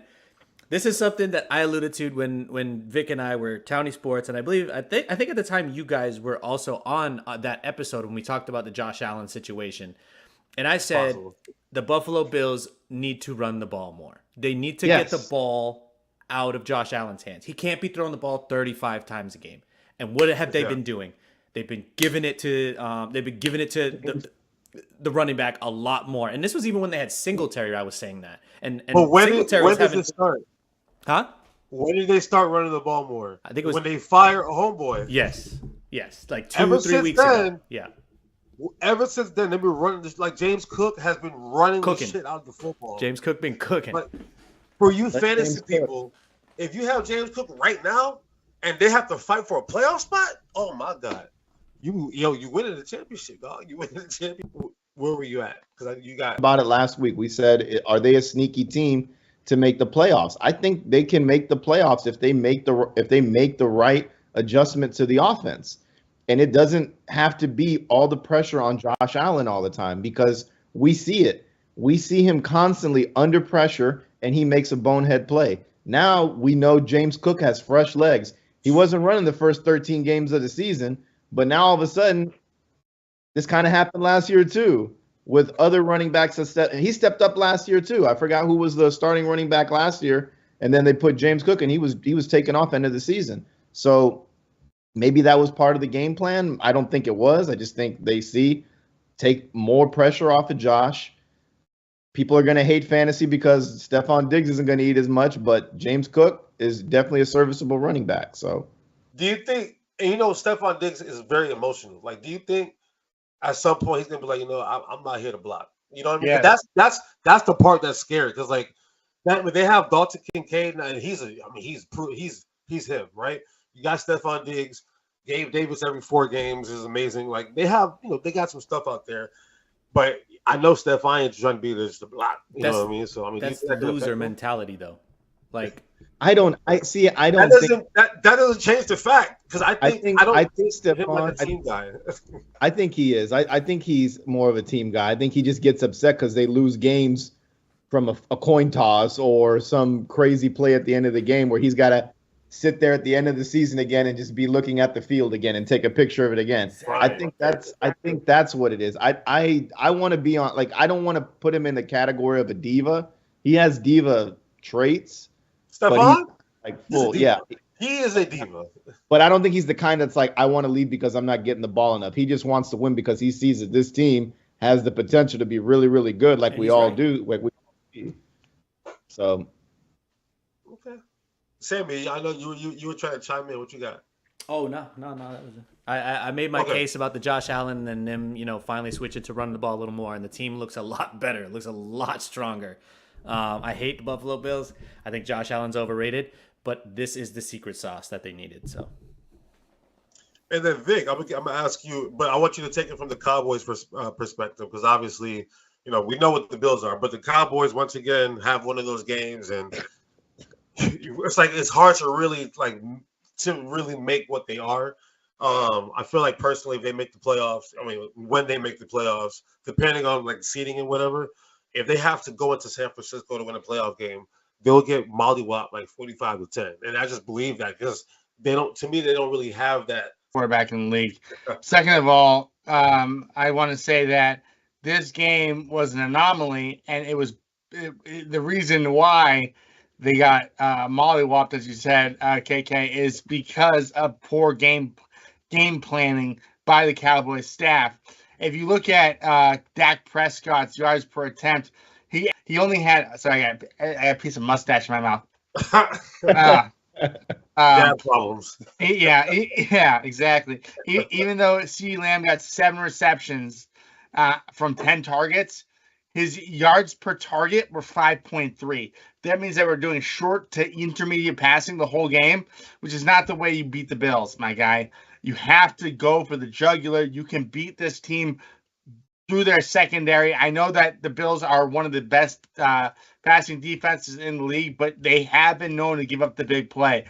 this is something that I alluded to when Vic and I were Townie Sports, and I think at the time you guys were also on that episode when we talked about the Josh Allen situation, and I said the Buffalo Bills need to run the ball more. They need to get the ball out of Josh Allen's hands. He can't be throwing the ball 35 times a game. And what have they been doing? They've been giving it to the running back a lot more. And this was even when they had Singletary. I was saying that. And but when does it start? Huh? When did they start running the ball more? I think it was when they fire a homeboy. Yes, like 2-3 weeks ago. Yeah. Ever since then, they've been running this. Like James Cook has been running the shit out of the football. James Cook been cooking. Like, for you fantasy people, if you have James Cook right now and they have to fight for a playoff spot, oh my God, you winning the championship, dog. You winning the championship. Where were you at? Because you got about it last week. We said, are they a sneaky team to make the playoffs? I think they can make the playoffs if they make the right adjustment to the offense, and it doesn't have to be all the pressure on Josh Allen all the time because we see it. We see him constantly under pressure, and he makes a bonehead play. Now we know James Cook has fresh legs. He wasn't running the first 13 games of the season, but now all of a sudden, this kind of happened last year too with other running backs. He stepped up last year too. I forgot who was the starting running back last year, and then they put James Cook, and he was taken off end of the season. So maybe that was part of the game plan. I don't think it was. I just think they take more pressure off of Josh. People are going to hate fantasy because Stephon Diggs isn't going to eat as much, but James Cook is definitely a serviceable running back. So, do you think? And Stephon Diggs is very emotional. Like, do you think at some point he's going to be like, I'm not here to block? You know what I mean? Yeah. That's the part that's scary because like that when they have Dalton Kincaid and he's him, right? You got Stephon Diggs, Gabe Davis every 4 games is amazing. Like they have, they got some stuff out there. But I know Stephon ain't trying to be this the block. You know what I mean? So that's the loser mentality, though. Like I don't think that doesn't change the fact because I think Stephon like a team guy. I think he is. I think he's more of a team guy. I think he just gets upset because they lose games from a coin toss or some crazy play at the end of the game where he's got to sit there at the end of the season again and just be looking at the field again and take a picture of it again. Right. I think that's what it is. I want to be on, like, I don't want to put him in the category of a diva. He has diva traits. Stephon? Like full, yeah. He is a diva. But I don't think he's the kind that's like, I want to leave because I'm not getting the ball enough. He just wants to win because he sees that this team has the potential to be really, really good, like we all do. So okay. Sammy, I know you were trying to chime in. What you got? Oh no, that was it. I made my case about the Josh Allen and them, finally switching to running the ball a little more, and the team looks a lot better. It looks a lot stronger. I hate the Buffalo Bills. I think Josh Allen's overrated, but this is the secret sauce that they needed. So. And then Vic, I'm gonna ask you, but I want you to take it from the Cowboys perspective because obviously, we know what the Bills are, but the Cowboys once again have one of those games, and it's like it's hard to really make what they are. I feel like personally, if they make the playoffs, when they make the playoffs, depending on like seeding and whatever, if they have to go into San Francisco to win a playoff game, they'll get mollywopped like 45-10, and I just believe that because they don't really have that quarterback in the league. Second of all, I want to say that this game was an anomaly, and it was the reason why they got mollywopped, as you said, KK, is because of poor game planning by the Cowboys staff. If you look at Dak Prescott's yards per attempt, he only had. Sorry, I got a piece of mustache in my mouth. Problems. Yeah, exactly. Even though CeeDee Lamb got 7 receptions from 10 targets, his yards per target were 5.3. That means they were doing short to intermediate passing the whole game, which is not the way you beat the Bills, my guy. You have to go for the jugular. You can beat this team through their secondary. I know that the Bills are one of the best passing defenses in the league, but they have been known to give up the big play.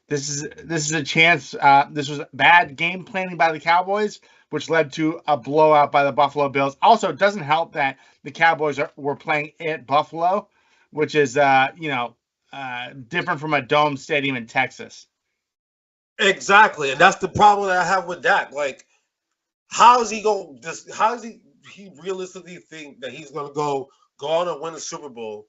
This is a chance. This was bad game planning by the Cowboys, which led to a blowout by the Buffalo Bills. Also, it doesn't help that the Cowboys were playing at Buffalo, which is different from a dome stadium in Texas. Exactly, and that's the problem that I have with Dak. Like, how is he he realistically think that he's going to go on and win the Super Bowl,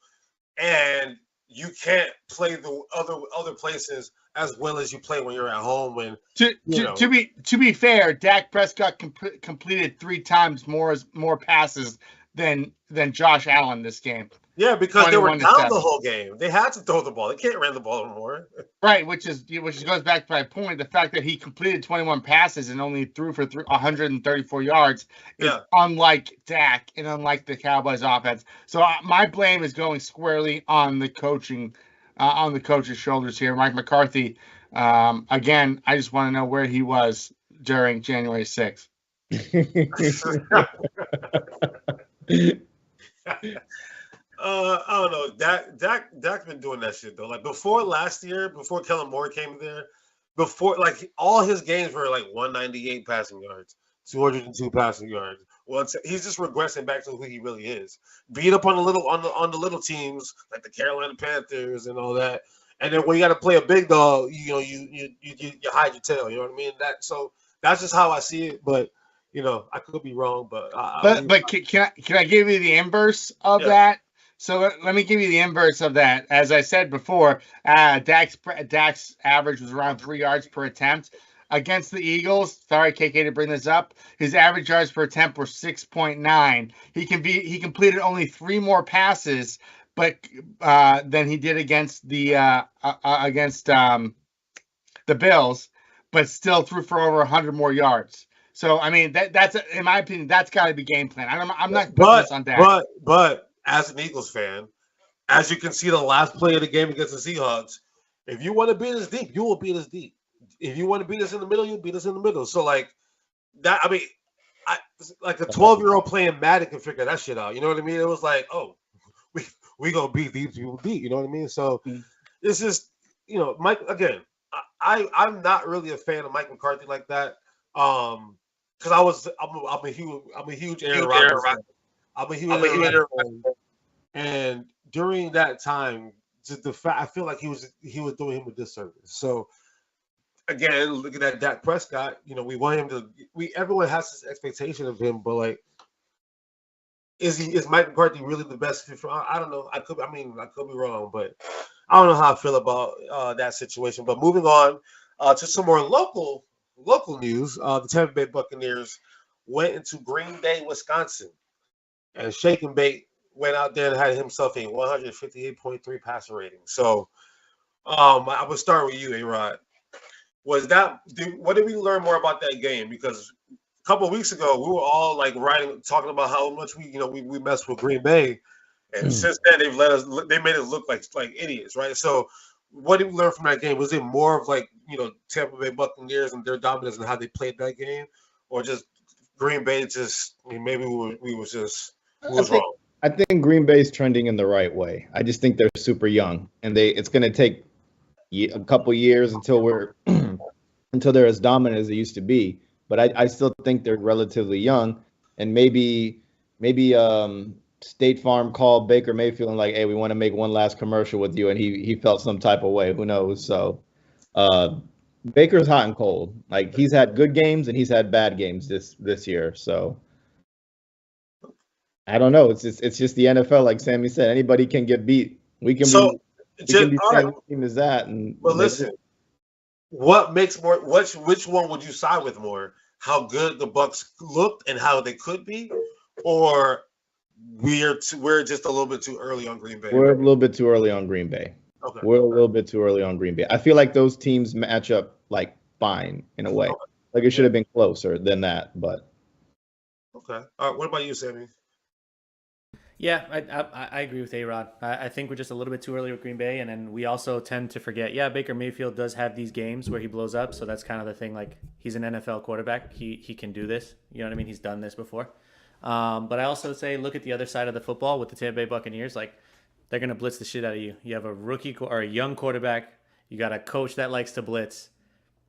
and you can't play the other places as well as you play when you're at home? When to be fair, Dak Prescott completed 3 times more passes than Josh Allen this game. Yeah, because they were down the whole game. They had to throw the ball. They can't run the ball anymore. Right, which goes back to my point. The fact that he completed 21 passes and only threw for 134 yards is unlike Dak and unlike the Cowboys offense. So my blame is going squarely on the coach's shoulders here. Mike McCarthy, again, I just want to know where he was during January 6th. I don't know. Dak's been doing that shit though. Like before last year, before Kellen Moore came there, like all his games were like 198 passing yards, 202 passing yards. Well, he's just regressing back to who he really is. Beat up on the little teams like the Carolina Panthers and all that. And then when you got to play a big dog, you hide your tail. You know what I mean? That's just how I see it. But I could be wrong. But can I give you the inverse of that? So let me give you the inverse of that. As I said before, Dak's average was around 3 yards per attempt. Against the Eagles, sorry, KK, to bring this up, his average yards per attempt were 6.9. He completed only 3 more passes, but than he did against the Bills, but still threw for over 100 more yards. So I mean that's in my opinion that's got to be game plan. I'm not putting this on Dak. But as an Eagles fan, as you can see, the last play of the game against the Seahawks, if you want to beat us deep, you will beat us deep. If you want to beat us in the middle, you'll beat us in the middle. So like that, I mean, like a 12-year-old playing Madden can figure that shit out. You know what I mean? It was like, oh, we gonna beat these people deep. You know what I mean? So it's just, you know, Mike again. I'm not really a fan of Mike McCarthy like that. Because I'm a huge Aaron Rodgers fan. I'm a huge Aaron Rodgers fan. And during that time, just the fact I feel like he was doing him a disservice. So again, looking at Dak Prescott, you know, we want him to. Everyone has this expectation of him, but like, is Mike McCarthy really the best fit for? I don't know. I could be wrong, but I don't know how I feel about that situation. But moving on to some more local news, the Tampa Bay Buccaneers went into Green Bay, Wisconsin, and Shake and Bake went out there and had himself a 158.3 passer rating. So I would start with you, A-Rod. What did we learn more about that game? Because a couple of weeks ago, we were all like talking about how much we messed with Green Bay, and since then they made us look like idiots, right? So, what did we learn from that game? Was it more of like Tampa Bay Buccaneers and their dominance and how they played that game, or just Green Bay? Maybe we was wrong. I think Green Bay's trending in the right way. I just think they're super young, and it's going to take a couple years until they're as dominant as they used to be. But I still think they're relatively young, and maybe State Farm called Baker Mayfield and like, hey, we want to make one last commercial with you, and he felt some type of way. Who knows? So Baker's hot and cold. Like, he's had good games and he's had bad games this year. So I don't know. It's just the NFL. Like Sammy said, anybody can get beat. We can be the same team as that. But listen, what makes more? Which one would you side with more? How good the Bucs looked and how they could be, or we're just a little bit too early on Green Bay? We're a little bit too early on Green Bay. Okay. We're a little bit too early on Green Bay. I feel like those teams match up like fine in a way. Okay. Like it should have been closer than that, but. Okay. All right. What about you, Sammy? Yeah, I agree with A-Rod. I think we're just a little bit too early with Green Bay, and then we also tend to forget, Baker Mayfield does have these games where he blows up, so that's kind of the thing. Like, he's an NFL quarterback. He can do this. You know what I mean? He's done this before. But I also say look at the other side of the football with the Tampa Bay Buccaneers. Like, they're going to blitz the shit out of you. You have a rookie or a young quarterback. You got a coach that likes to blitz.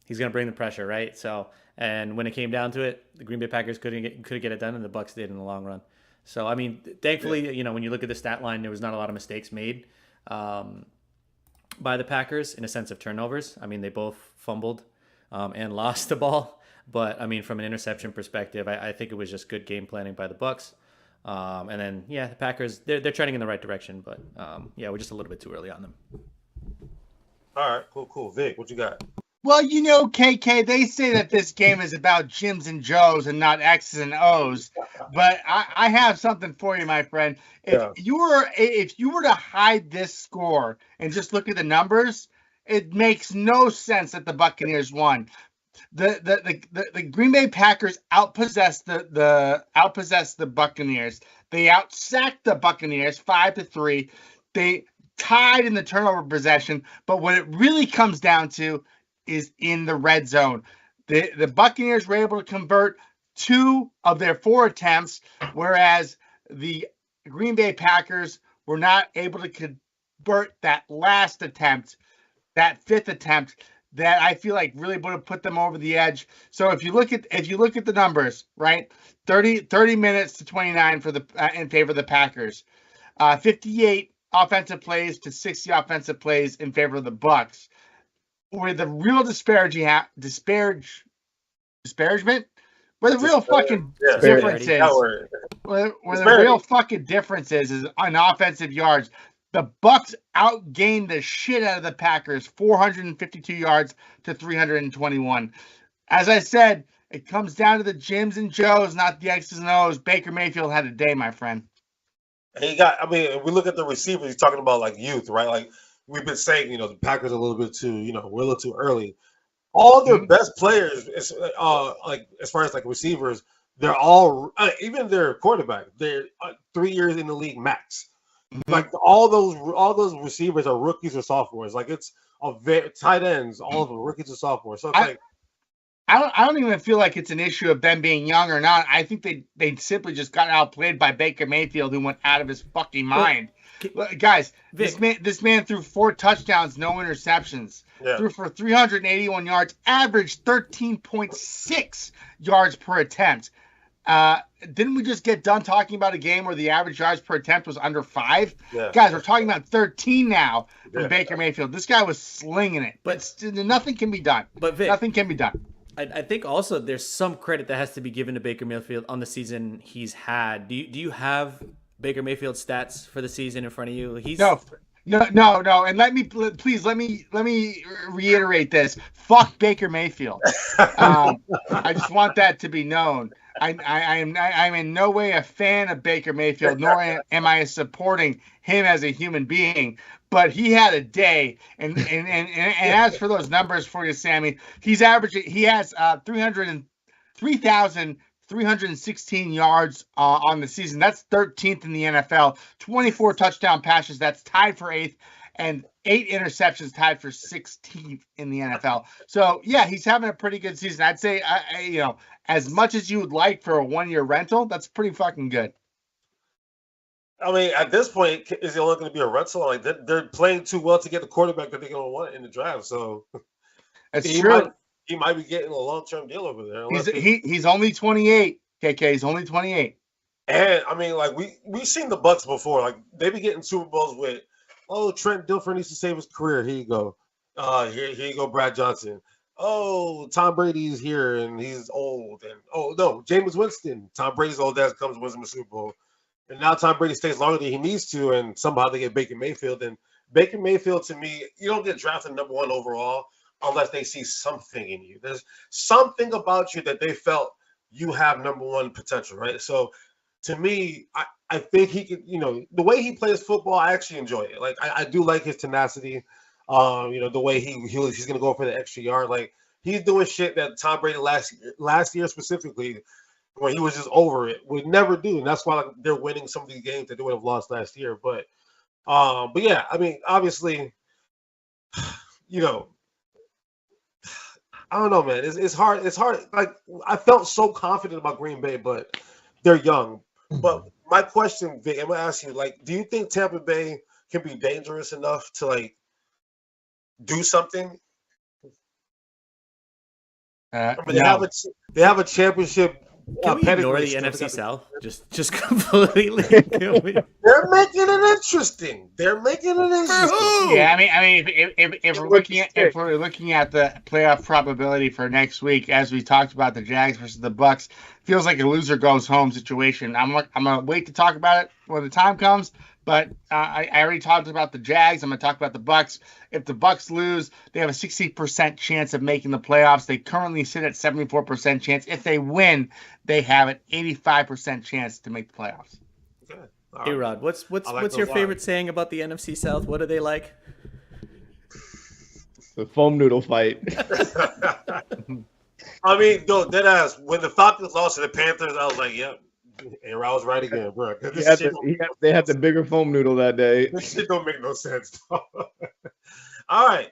He's going to bring the pressure, right? So, and when it came down to it, the Green Bay Packers couldn't get it done, and the Bucs did in the long run. So, I mean, thankfully, when you look at the stat line, there was not a lot of mistakes made by the Packers in a sense of turnovers. I mean, they both fumbled and lost the ball. But, I mean, from an interception perspective, I think it was just good game planning by the Bucs. And then, the Packers, they're trending in the right direction. But, we're just a little bit too early on them. All right, cool. Vic, what you got? Well, KK, they say that this game is about Jims and Joes and not X's and O's. But I have something for you, my friend. If you were to hide this score and just look at the numbers, it makes no sense that the Buccaneers won. The Green Bay Packers outpossessed the Buccaneers. They outsacked the Buccaneers 5-3. They tied in the turnover possession. But what it really comes down to is in the red zone. The Buccaneers were able to convert 2 of their 4 attempts, whereas the Green Bay Packers were not able to convert that last attempt, that 5th attempt, that I feel like really would have put them over the edge. So if you look at the numbers, right, 30 minutes to 29 in favor of the Packers, 58 offensive plays to 60 offensive plays in favor of the Bucs. Where the real disparagement Where the real fucking difference is, where the real fucking difference is on offensive yards. The Bucks outgained the shit out of the Packers, 452 yards to 321. As I said, it comes down to the Jims and Joes, not the X's and O's. Baker Mayfield had a day, my friend. And if we look at the receivers, he's talking about like youth, right? Like we've been saying, the Packers are a little bit too, we're a little too early. All their best players, like as far as like receivers, they're all even their quarterback. They're 3 years in the league max. Like all those receivers are rookies or sophomores. Like it's tight ends, all of them rookies or sophomores. So it's I don't even feel like it's an issue of them being young or not. I think they simply just got outplayed by Baker Mayfield, who went out of his fucking mind. Guys, Vic, this man threw 4 touchdowns, no interceptions. Yeah. Threw for 381 yards, averaged 13.6 yards per attempt. Didn't we just get done talking about a game where the average yards per attempt was under 5? Yeah. Guys, we're talking about 13 now from Baker Mayfield. This guy was slinging it. But nothing can be done. But Vic, nothing can be done. I think also there's some credit that has to be given to Baker Mayfield on the season he's had. Do you have Baker Mayfield's stats for the season in front of you? No. And let me reiterate this. Fuck Baker Mayfield. I just want that to be known. I'm in no way a fan of Baker Mayfield, nor am I supporting him as a human being. But he had a day, and as for those numbers for you, Sammy, he has 3,316 yards on the season. That's 13th in the NFL. 24 touchdown passes. That's tied for 8th, and 8 interceptions, tied for 16th in the NFL. So yeah, he's having a pretty good season. I'd say, as much as you would like for a 1-year rental, that's pretty fucking good. I mean, at this point, is it only going to be a rental? Like they're playing too well to get the quarterback that they're going to want in the draft. So that's true. He might be getting a long-term deal over there. He's only 28. KK, he's only 28. And I mean, like we've seen the Bucks before. Like they be getting Super Bowls with, Trent Dilfer needs to save his career. Here you go. Here you go, Brad Johnson. Oh, Tom Brady's here and he's old. And Jameis Winston. Tom Brady's old dad comes and wins him a Super Bowl. And now Tom Brady stays longer than he needs to, and somehow they get Baker Mayfield. And Baker Mayfield, to me, you don't get drafted number 1 overall unless they see something in you. There's something about you that they felt you have number 1 potential, right? So, to me, I think he could, the way he plays football, I actually enjoy it. Like, I do like his tenacity. The way he's going to go for the extra yard. Like, he's doing shit that Tom Brady last year specifically, when he was just over it, would never do. And that's why they're winning some of these games that they would have lost last year. But yeah, I mean, obviously, I don't know, man. It's hard. It's hard. Like, I felt so confident about Green Bay, but they're young. But my question, Vic, I'm going to ask you, like, do you think Tampa Bay can be dangerous enough to, like, do something? I mean, they have a championship. Can we ignore the NFC South? Just completely. They're making it interesting. Yeah, I mean, if we're looking at the playoff probability for next week, as we talked about the Jags versus the Bucks, feels like a loser goes home situation. I'm gonna wait to talk about it when the time comes. But I already talked about the Jags. I'm going to talk about the Bucks. If the Bucks lose, they have a 60% chance of making the playoffs. They currently sit at 74% chance. If they win, they have an 85% chance to make the playoffs. Okay. Hey, Rod, what's your favorite saying about the NFC South? What are they like? The foam noodle fight. I mean, dead ass. When the Falcons lost to the Panthers, I was like, yep. And I was right again, bro. They had the bigger foam noodle that day. This shit don't make no sense. All right.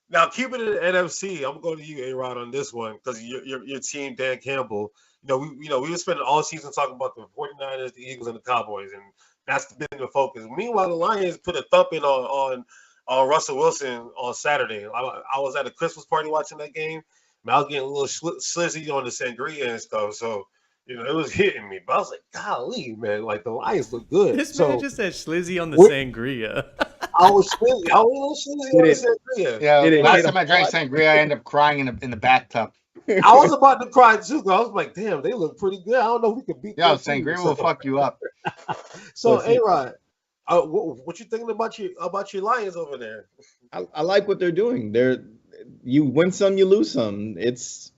Now, keeping it in the NFC, I'm going to you, A-Rod, on this one because your team, Dan Campbell. We were spending all season talking about the 49ers, the Eagles, and the Cowboys, and that's been the focus. Meanwhile, the Lions put a thumping on Russell Wilson on Saturday. I was at a Christmas party watching that game. And I was getting a little slizzy on the sangria and stuff, so it was hitting me. But I was like, golly, man, like the Lions look good. This man just said slizzy on the sangria. I was slizzy. I was a little slizzy on the sangria. Yeah, last time I drank sangria, I ended up crying in the bathtub. I was about to cry too. I was like, damn, they look pretty good. I don't know if we could beat Yo, them. Sangria will fuck you up. So, A-Rod, what you thinking about your Lions over there? I like what they're doing. You win some, you lose some. It's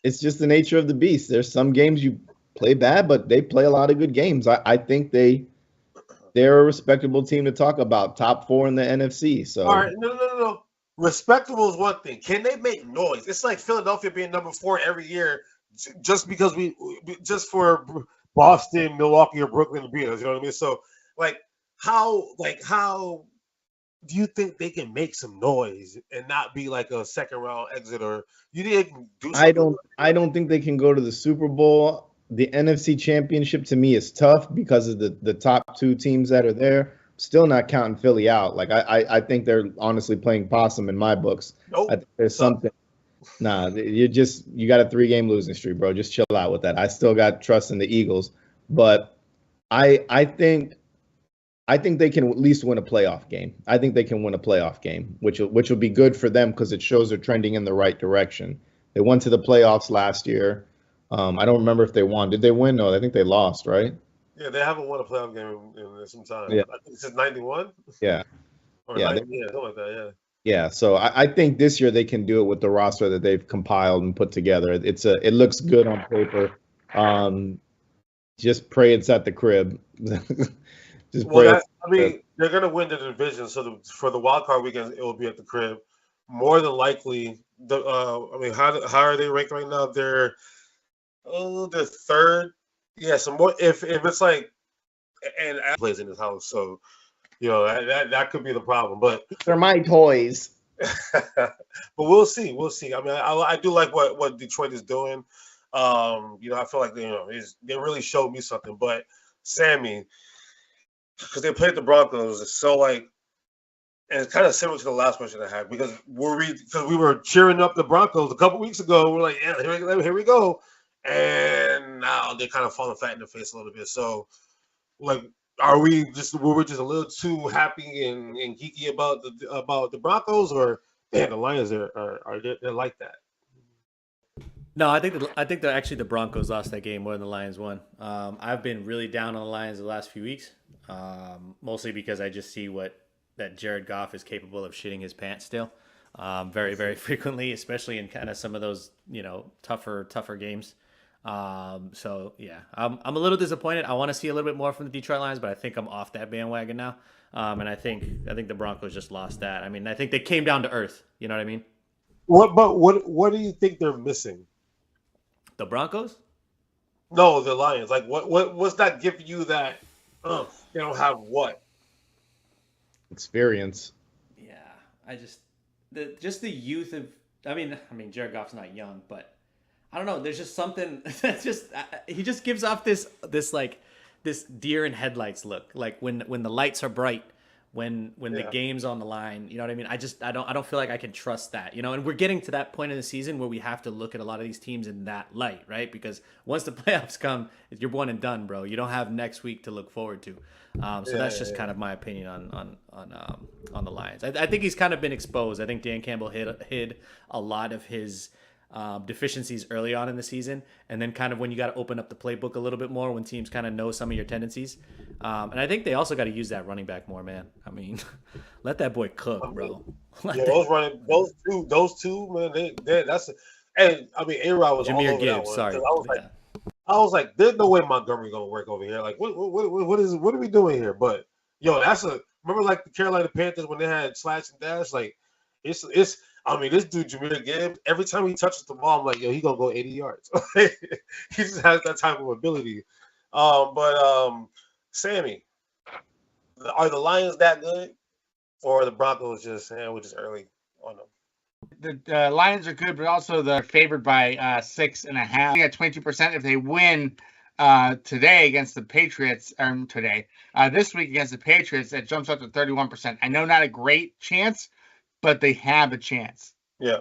just the nature of the beast. There's some games you play bad, but they play a lot of good games. I think they're a respectable team to talk about. Top 4 in the NFC. So all right, no. Respectable is one thing. Can they make noise? It's like Philadelphia being number 4 every year, just because just for Boston, Milwaukee, or Brooklyn to beat us. You know what I mean? So, how do you think they can make some noise and not be like a second round exit? Or you think they can do something? I don't think they can go to the Super Bowl. The NFC Championship to me is tough because of the top 2 teams that are there. Still not counting Philly out. Like I think they're honestly playing possum in my books. Nope. I think there's something. Nah, you got a 3-game losing streak, bro. Just chill out with that. I still got trust in the Eagles, but I think they can at least win a playoff game. I think they can win a playoff game, which will be good for them because it shows they're trending in the right direction. They went to the playoffs last year. I don't remember if they won. Did they win? No, I think they lost, right? Yeah, they haven't won a playoff game in some time. Yeah. I think since '91. Yeah. Or Yeah, 90, something like that. Yeah. Yeah, so I think this year they can do it with the roster that they've compiled and put together. It looks good on paper. Just pray it's at the crib. Just pray. They're gonna win the division, so for the wild card weekend, it will be at the crib. More than likely, how are they ranked right now? They're 3rd. Yeah, some more. If it's like, and plays in his house, so that could be the problem. But they're my toys. But we'll see. I mean, I do like what Detroit is doing. I feel like they really showed me something. But Sammy, because they played the Broncos, so and it's kind of similar to the last question I had because we were cheering up the Broncos a couple weeks ago. We're like, yeah, here we go, and now they're kind of falling flat in the face a little bit. So, were we just a little too happy and geeky about the Broncos, or the Lions are they're like that? No, I think that actually the Broncos lost that game more than the Lions won. I've been really down on the Lions the last few weeks, mostly because I just see that Jared Goff is capable of shitting his pants still, very, very frequently, especially in kind of some of those tougher games. So yeah, I'm a little disappointed. I want to see a little bit more from the Detroit Lions, but I think I'm off that bandwagon now. And I think the Broncos just lost that. I mean, I think they came down to earth. You know what I mean? What do you think they're missing? The Broncos? No, the Lions. What's that giving you that? They don't have what? Experience. Yeah, I just the youth of. I mean, Jared Goff's not young, but I don't know. There's just something that's he just gives off this deer in headlights look. Like when the lights are bright, when the game's on the line. You know what I mean? I don't feel like I can trust that. And we're getting to that point in the season where we have to look at a lot of these teams in that light, right? Because once the playoffs come, you're one and done, bro. You don't have next week to look forward to. That's just kind of my opinion on the Lions. I think he's kind of been exposed. I think Dan Campbell hid a lot of his deficiencies early on in the season, and then kind of when you got to open up the playbook a little bit more when teams kind of know some of your tendencies. And I think they also got to use that running back more, man. I mean, let that boy cook, bro. Those two, man. That's. And I mean, A-Rod was Jameer all over Gibbs. that one. Sorry. I was like, there's no way Montgomery gonna work over here. Like, what are we doing here? But remember like the Carolina Panthers when they had slash and dash. Like, it's. I mean, this dude Jameer Gibbs. Every time he touches the ball, I'm like, he gonna go 80 yards. He just has that type of ability. Sammy, are the Lions that good, or are the Broncos just we're just early on them? The Lions are good, but also they're favored by 6.5. At 22% if they win today against the Patriots. This week against the Patriots, it jumps up to 31%. I know not a great chance, but they have a chance. Yeah.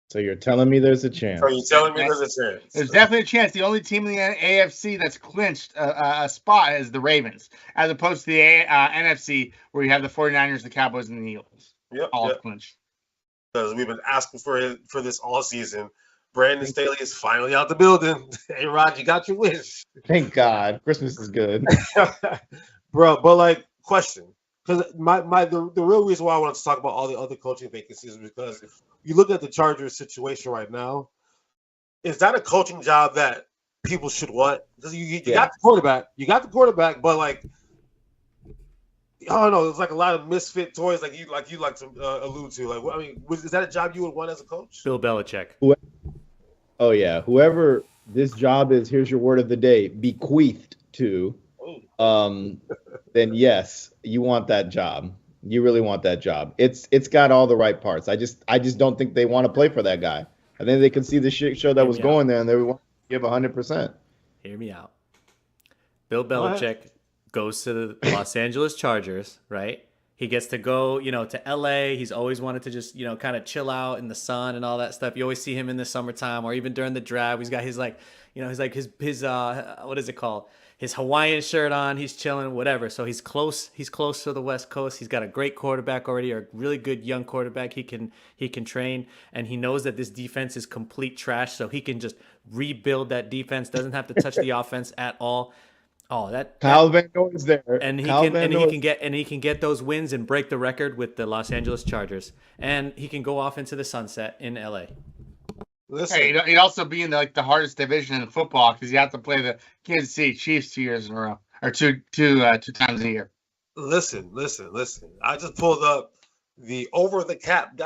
So you're telling me there's a chance? So you're telling me there's a chance? There's definitely a chance. The only team in the AFC that's clinched a spot is the Ravens, as opposed to the NFC where you have the 49ers, the Cowboys, and the Eagles. All clinched. Because we've been asking for this all season, Brandon Staley is finally out the building. Hey, Rod, you got your wish. Thank God. Christmas is good. Bro, but like, question. Because the real reason why I wanted to talk about all the other coaching vacancies is because if you look at the Chargers situation right now, is that a coaching job that people should want? Because you got the quarterback, but like, I don't know, it's like a lot of misfit toys, like you like to allude to. Like, I mean, is that a job you would want as a coach? Bill Belichick. Oh yeah, whoever this job is, here's your word of the day: bequeathed to. Then yes, you want that job. You really want that job. It's got all the right parts. I just don't think they want to play for that guy. I think they could see the shit show that was going there, and they would want to give 100%. Hear me out. Bill Belichick goes to the Los Angeles Chargers, right? He gets to go, to LA. He's always wanted to just, kind of chill out in the sun and all that stuff. You always see him in the summertime or even during the draft. He's got his what is it called? His Hawaiian shirt on. He's chilling, whatever. So he's close to the West Coast. He's got a great quarterback already, or a really good young quarterback he can train, and he knows that this defense is complete trash, so he can just rebuild that defense. Doesn't have to touch the offense at all. Oh, Kyle Van Noy is there, and he can get those wins and break the record with the Los Angeles Chargers, and he can go off into the sunset in LA. Listen, hey, he'd also be in the hardest division in football because you have to play the Kansas City Chiefs 2 years in a row, or two times a year. Listen. I just pulled up the over the cap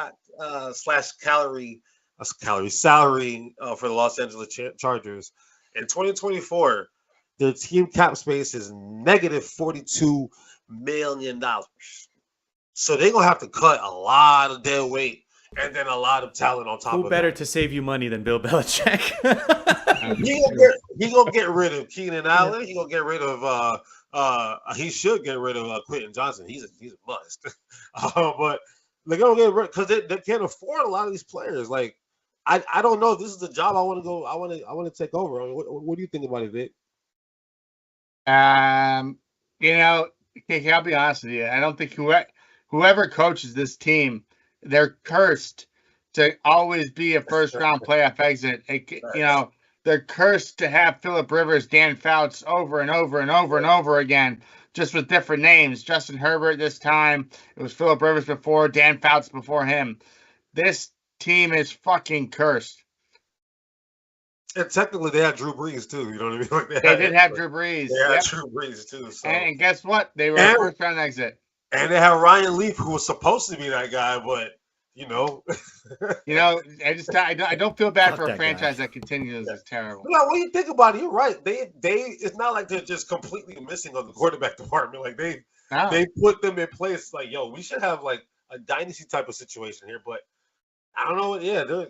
salary for the Los Angeles Chargers in 2024. Their team cap space is negative $42 million. So they're going to have to cut a lot of dead weight and then a lot of talent on top of that. Who better to save you money than Bill Belichick? He gonna get rid of Keenan Allen. He gonna get rid of he should get rid of Quentin Johnson. He's a must. But they're gonna get rid because they can't afford a lot of these players. Like I don't know if this is the job I want to go. I want to take over. I mean, what do you think about it, Vic? I'll be honest with you. I don't think whoever coaches this team, they're cursed to always be a first-round playoff exit. They're cursed to have Phillip Rivers, Dan Fouts over and over and over and over again, just with different names. Justin Herbert this time. It was Phillip Rivers before, Dan Fouts before him. This team is fucking cursed. And technically, they had Drew Brees, too. You know what I mean? Like they did have Drew Brees. They had Drew Brees, too. So. And guess what? They were a first-round exit. And they have Ryan Leaf, who was supposed to be that guy, but, I don't feel bad for a franchise that continues as terrible. No, when you think about it, you're right. It's not like they're just completely missing on the quarterback department. Like, they put them in place, like, yo, we should have, like, a dynasty type of situation here, but I don't know. Yeah,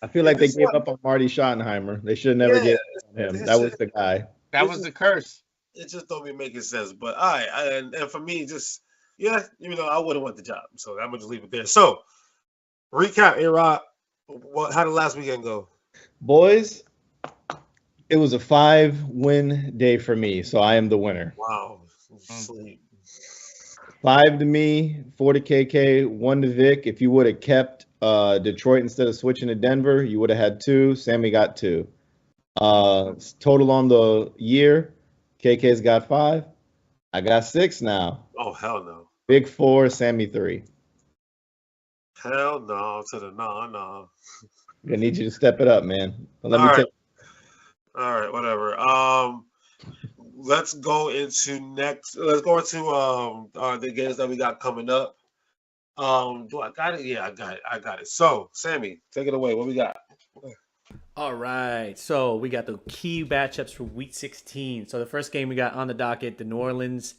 I feel like they gave up on Marty Schottenheimer. They should have never given him. That was the guy. That was the curse. It just don't be making sense. But all right, and for me, I wouldn't want the job. So I'm gonna just leave it there. So recap, A-Rod. How did last weekend go? Boys, it was a 5-win day for me, so I am the winner. Wow. Sleep. 5 to me, 4 to KK, 1 to Vic. If you would have kept Detroit instead of switching to Denver, you would have had 2. Sammy got 2. Total on the year, KK's got 5. I got 6 now. Oh, hell no. Big 4, Sammy 3. Hell no to the no. I need you to step it up, man. All right, whatever. Let's go into the games that we got coming up. Do I got it? Yeah, I got it. So, Sammy, take it away. What we got? All right. So, we got the key matchups for Week 16. So, the first game we got on the docket, the New Orleans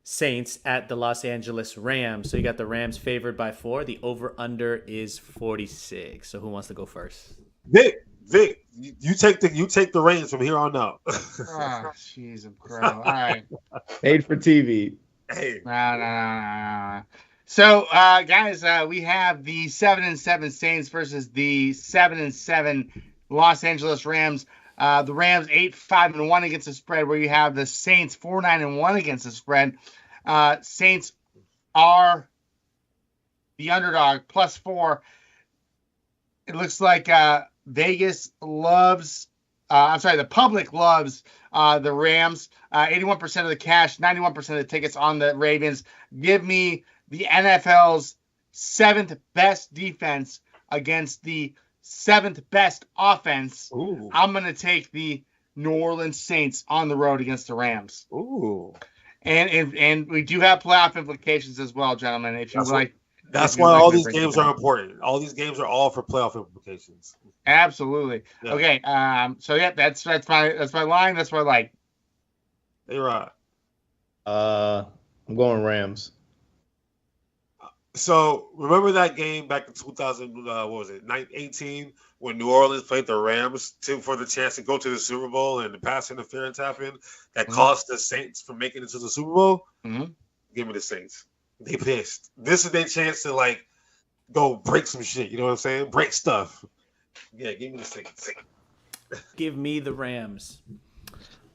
Saints at the Los Angeles Rams. So, you got the Rams favored by 4. The over-under is 46. So, who wants to go first? Vic, you take the reins from here on out. Oh, jeez, bro. All right. Paid for TV. Hey. No. So, guys, we have the 7-7 Saints versus the 7-7 Los Angeles Rams. The Rams 8-5-1 against the spread, where you have the Saints 4-9-1 against the spread. Saints are the underdog, +4. It looks like Vegas loves. The public loves the Rams. 81% of the cash, 91% of the tickets on the Ravens. Give me the NFL's 7th best defense against the 7th best offense. Ooh. I'm going to take the New Orleans Saints on the road against the Rams. Ooh. And we do have playoff implications as well, gentlemen. If you like. That's why all these games are important. All these games are all for playoff implications. Absolutely. Yeah. Okay. So yeah, that's my line. That's what I like. Hey, Rod. I'm going Rams. So remember that game back in 2018 when New Orleans played the Rams for the chance to go to the Super Bowl and the pass interference happened that cost the Saints from making it to the Super Bowl? Mm-hmm. Give me the Saints. They pissed. This is their chance to go break some shit. You know what I'm saying? Break stuff. Yeah, give me the Saints. Give me the Rams.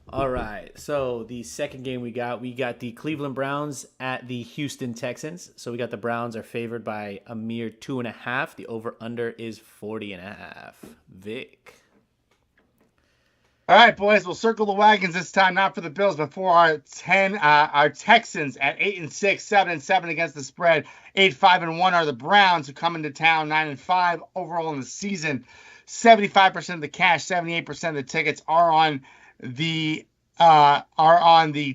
All right. So the second game we got the Cleveland Browns at the Houston Texans. So we got the Browns are favored by a mere 2.5. The over/under is 40.5. Vic. All right, boys. We'll circle the wagons this time, not for the Bills, but for our Texans at 8-6, 7-7 against the spread. 8-5-1 are the Browns, who come into town 9-5 overall in the season. 75% of the cash, 78% of the tickets are on the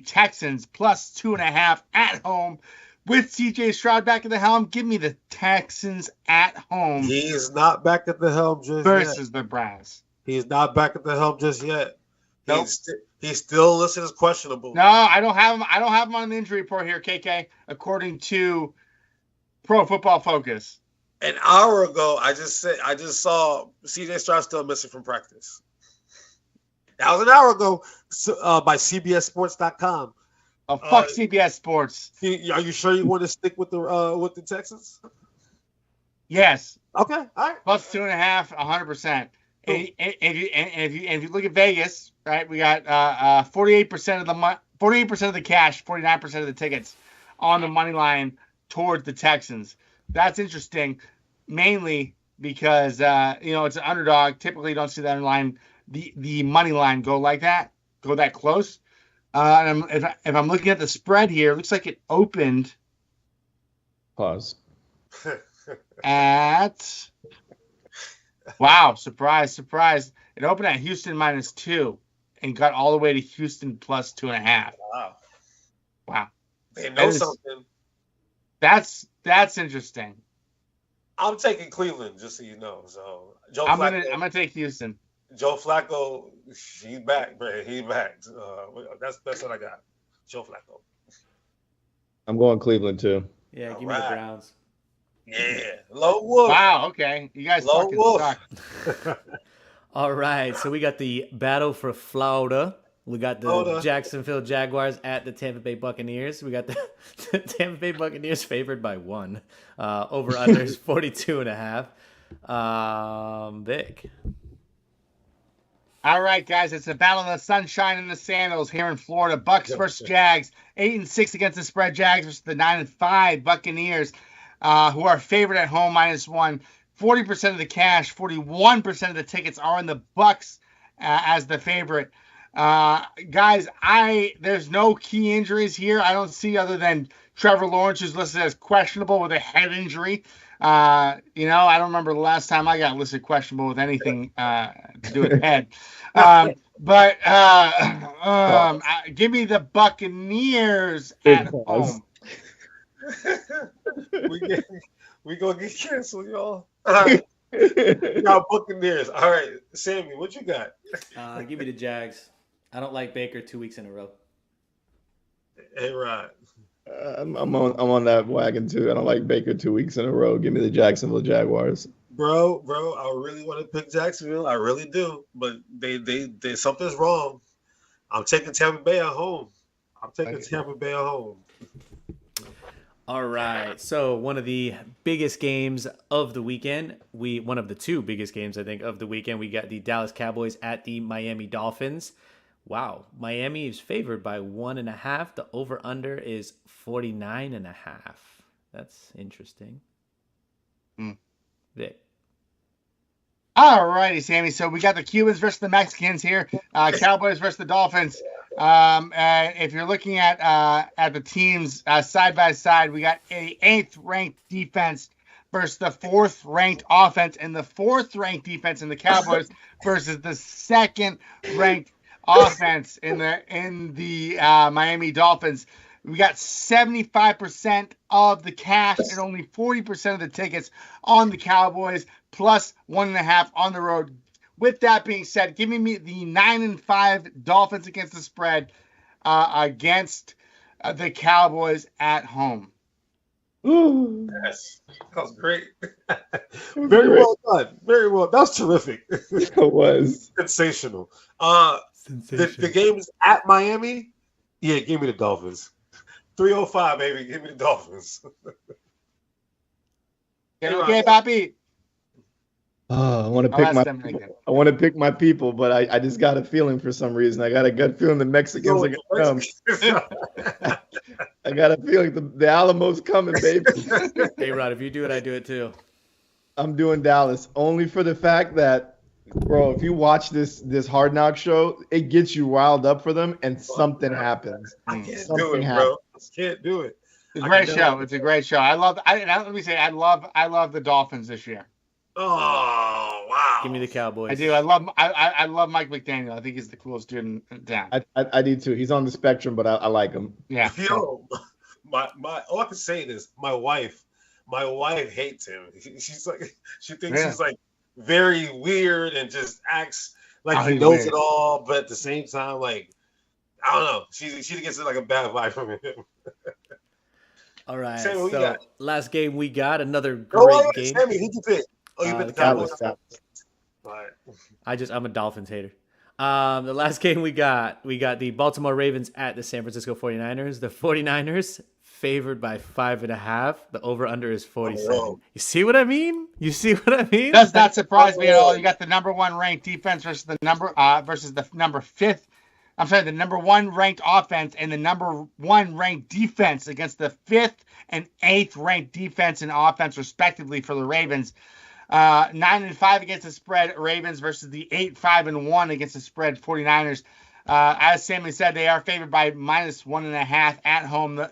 Texans, plus 2.5 at home with CJ Stroud back at the helm. Give me the Texans at home. He is not back at the helm just versus yet. The Browns. He's not back at the helm just yet. Nope. He's still listed as questionable. No, I don't have him. I don't have him on the injury report here, KK. According to Pro Football Focus. An hour ago, I just saw CJ Stroud still missing from practice. That was an hour ago by CBSSports.com. Oh, fuck CBS Sports. Are you sure you want to stick with the Texans? Yes. Okay. All right. Plus 2.5, 100%. And if you look at Vegas, right, we got 48% of the cash, 49% of the tickets on the money line towards the Texans. That's interesting, mainly because it's an underdog. Typically, you don't see that line, the money line go like that, go that close. And if I'm looking at the spread here, it looks like it opened. Pause. At. Wow, surprise. It opened at Houston -2 and got all the way to Houston plus 2.5. Wow. They know something. That's interesting. I'm taking Cleveland, just so you know. So I'm gonna take Houston. Joe Flacco, he's back, man. He's back. That's what I got. Joe Flacco. I'm going Cleveland too. Yeah, give me the Browns. Yeah, Low Wolf. Wow, okay. You guys Low fucking Wolf. suck. All right, so we got the battle for Florida. We got the Jacksonville Jaguars at the Tampa Bay Buccaneers. We got the Tampa Bay Buccaneers favored by 1. Over/under is 42.5. Vic. All right, guys, it's a battle of the sunshine and the sandals here in Florida. Bucks versus Jags. 8-6 against the spread. Jags versus the 9-5 Buccaneers, who are favored at home -1. 40% of the cash, 41% of the tickets are on the Bucks as the favorite. Guys, there's no key injuries here. I don't see other than Trevor Lawrence, who's listed as questionable with a head injury. I don't remember the last time I got listed questionable with anything to do with head. Give me the Buccaneers at home. we gonna get canceled, y'all. All right. Y'all Buccaneers. All right, Sammy, what you got? Give me the Jags. I don't like Baker 2 weeks in a row. Hey, Rod. I'm on that wagon too. I don't like Baker 2 weeks in a row. Give me the Jacksonville Jaguars. Bro, I really want to pick Jacksonville. I really do, but they something's wrong. I'm taking Tampa Bay at home. All right. So one of the biggest games of the weekend, one of the two biggest games I think of the weekend, we got the Dallas Cowboys at the Miami Dolphins. Wow, Miami is favored by 1.5. The over/under is 49.5. That's interesting. Vic. All righty, Sammy. So we got the Cubans versus the Mexicans here. Cowboys versus the Dolphins. If you're looking at the teams side by side, we got a 8th ranked defense versus the 4th ranked offense, and the 4th ranked defense in the Cowboys versus the 2nd ranked offense in the Miami Dolphins. We got 75% of the cash and only 40% of the tickets on the Cowboys, plus 1.5 on the road. With that being said, give me the 9-5 Dolphins against the spread against the Cowboys at home. Ooh. Yes, that was great. Very well done. Very well. That was terrific. It was sensational. The game is at Miami. Yeah, give me the Dolphins. 305, baby. Give me the Dolphins. Okay, Papi. Oh, I want to pick my people, but I just got a feeling for some reason. I got a gut feeling the Mexicans are going to come. I got a feeling the Alamo's coming, baby. Hey, Rod, if you do it, I do it too. I'm doing Dallas only for the fact that, bro, if you watch this Hard Knock show, it gets you riled up for them, and something happens. I can't do it, bro. I can't do it. It's a great show. It's a great show. I love the Dolphins this year. Oh wow! Give me the Cowboys. I do. I love Mike McDaniel. I think he's the coolest dude in town. I do too. He's on the spectrum, but I like him. Yeah. Yo, my all I can say is my wife hates him. She's like, she thinks he's like very weird and just acts like he knows it all, but at the same time, like, I don't know. She gets like a bad vibe from him. All right. Sammy, so last game we got another great game. Sammy, who'd you pick? Oh, you picked the Cowboys. I'm a Dolphins hater. The last game we got the Baltimore Ravens at the San Francisco 49ers. The 49ers favored by 5.5. The over-under is 47. You see what I mean? Does not surprise me at all. You got the number 1 ranked defense versus the number 5th. I'm sorry, the number 1 ranked offense and the number 1 ranked defense against the 5th and 8th ranked defense and offense, respectively, for the Ravens. 9-5 against the spread, Ravens versus the 8-5-1 against the spread, 49ers. As Sammy said, they are favored by -1.5 at home. The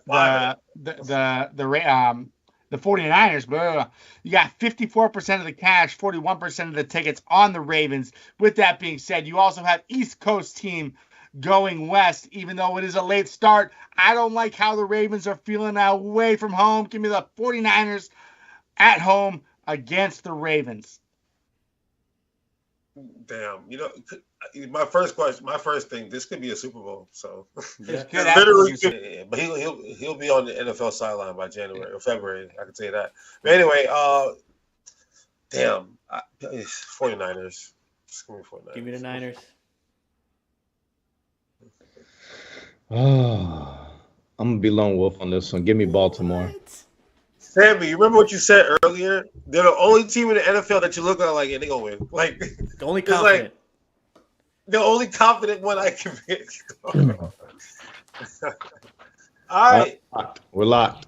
49ers, blah. You got 54% of the cash, 41% of the tickets on the Ravens. With that being said, you also have East Coast team going west, even though it is a late start. I don't like how the Ravens are feeling away from home. Give me the 49ers at home against the Ravens. Damn, my first thing, this could be a Super Bowl. So literally, but he'll be on the NFL sideline by January or February. I can say that. But anyway, 49ers. Just give me 49ers. Give me the Niners. Oh, I'm gonna be lone wolf on this one. Give me Baltimore. Sammy, you remember what you said earlier? They're the only team in the NFL that you look at like, yeah, they're gonna win. Like the only confident. The only confident one I can pick. All right. We're locked.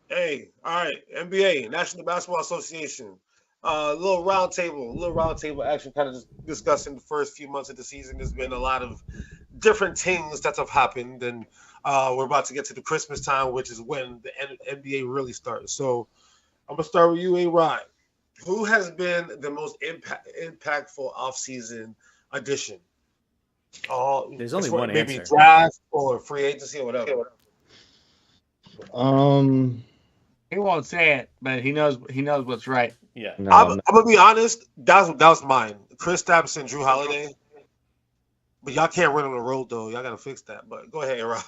Hey, all right. NBA, National Basketball Association. Little roundtable action, kind of just discussing the first few months of the season. There's been a lot of different things that have happened, and we're about to get to the Christmas time, which is when the NBA really starts. So I'm gonna start with you, A-Rod. Who has been the most impactful offseason addition? There's only one maybe answer. Draft or free agency or whatever. He won't say it, but he knows what's right. Yeah. No, I'm gonna be honest. That was mine. Kristaps and Drew Holiday. But y'all can't run on the road though. Y'all gotta fix that. But go ahead, Rod.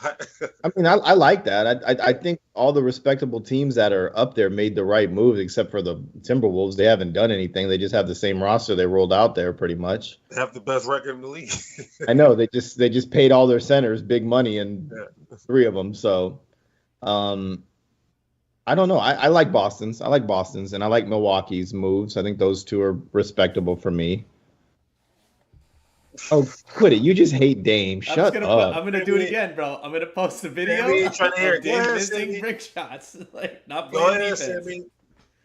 I mean, I like that. I think all the respectable teams that are up there made the right moves, except for the Timberwolves. They haven't done anything. They just have the same roster they rolled out there, pretty much. They have the best record in the league. I know. They just paid all their centers big money, and 3 of them. So, I don't know. I like Boston's. I like Boston's, and I like Milwaukee's moves. I think those 2 are respectable for me. Oh, quit it. You just hate Dame. Shut up. I'm going to do it again, bro. I'm going to post a video. Sammy, trying to hear Dame missing brick shots. Like, not playing defense.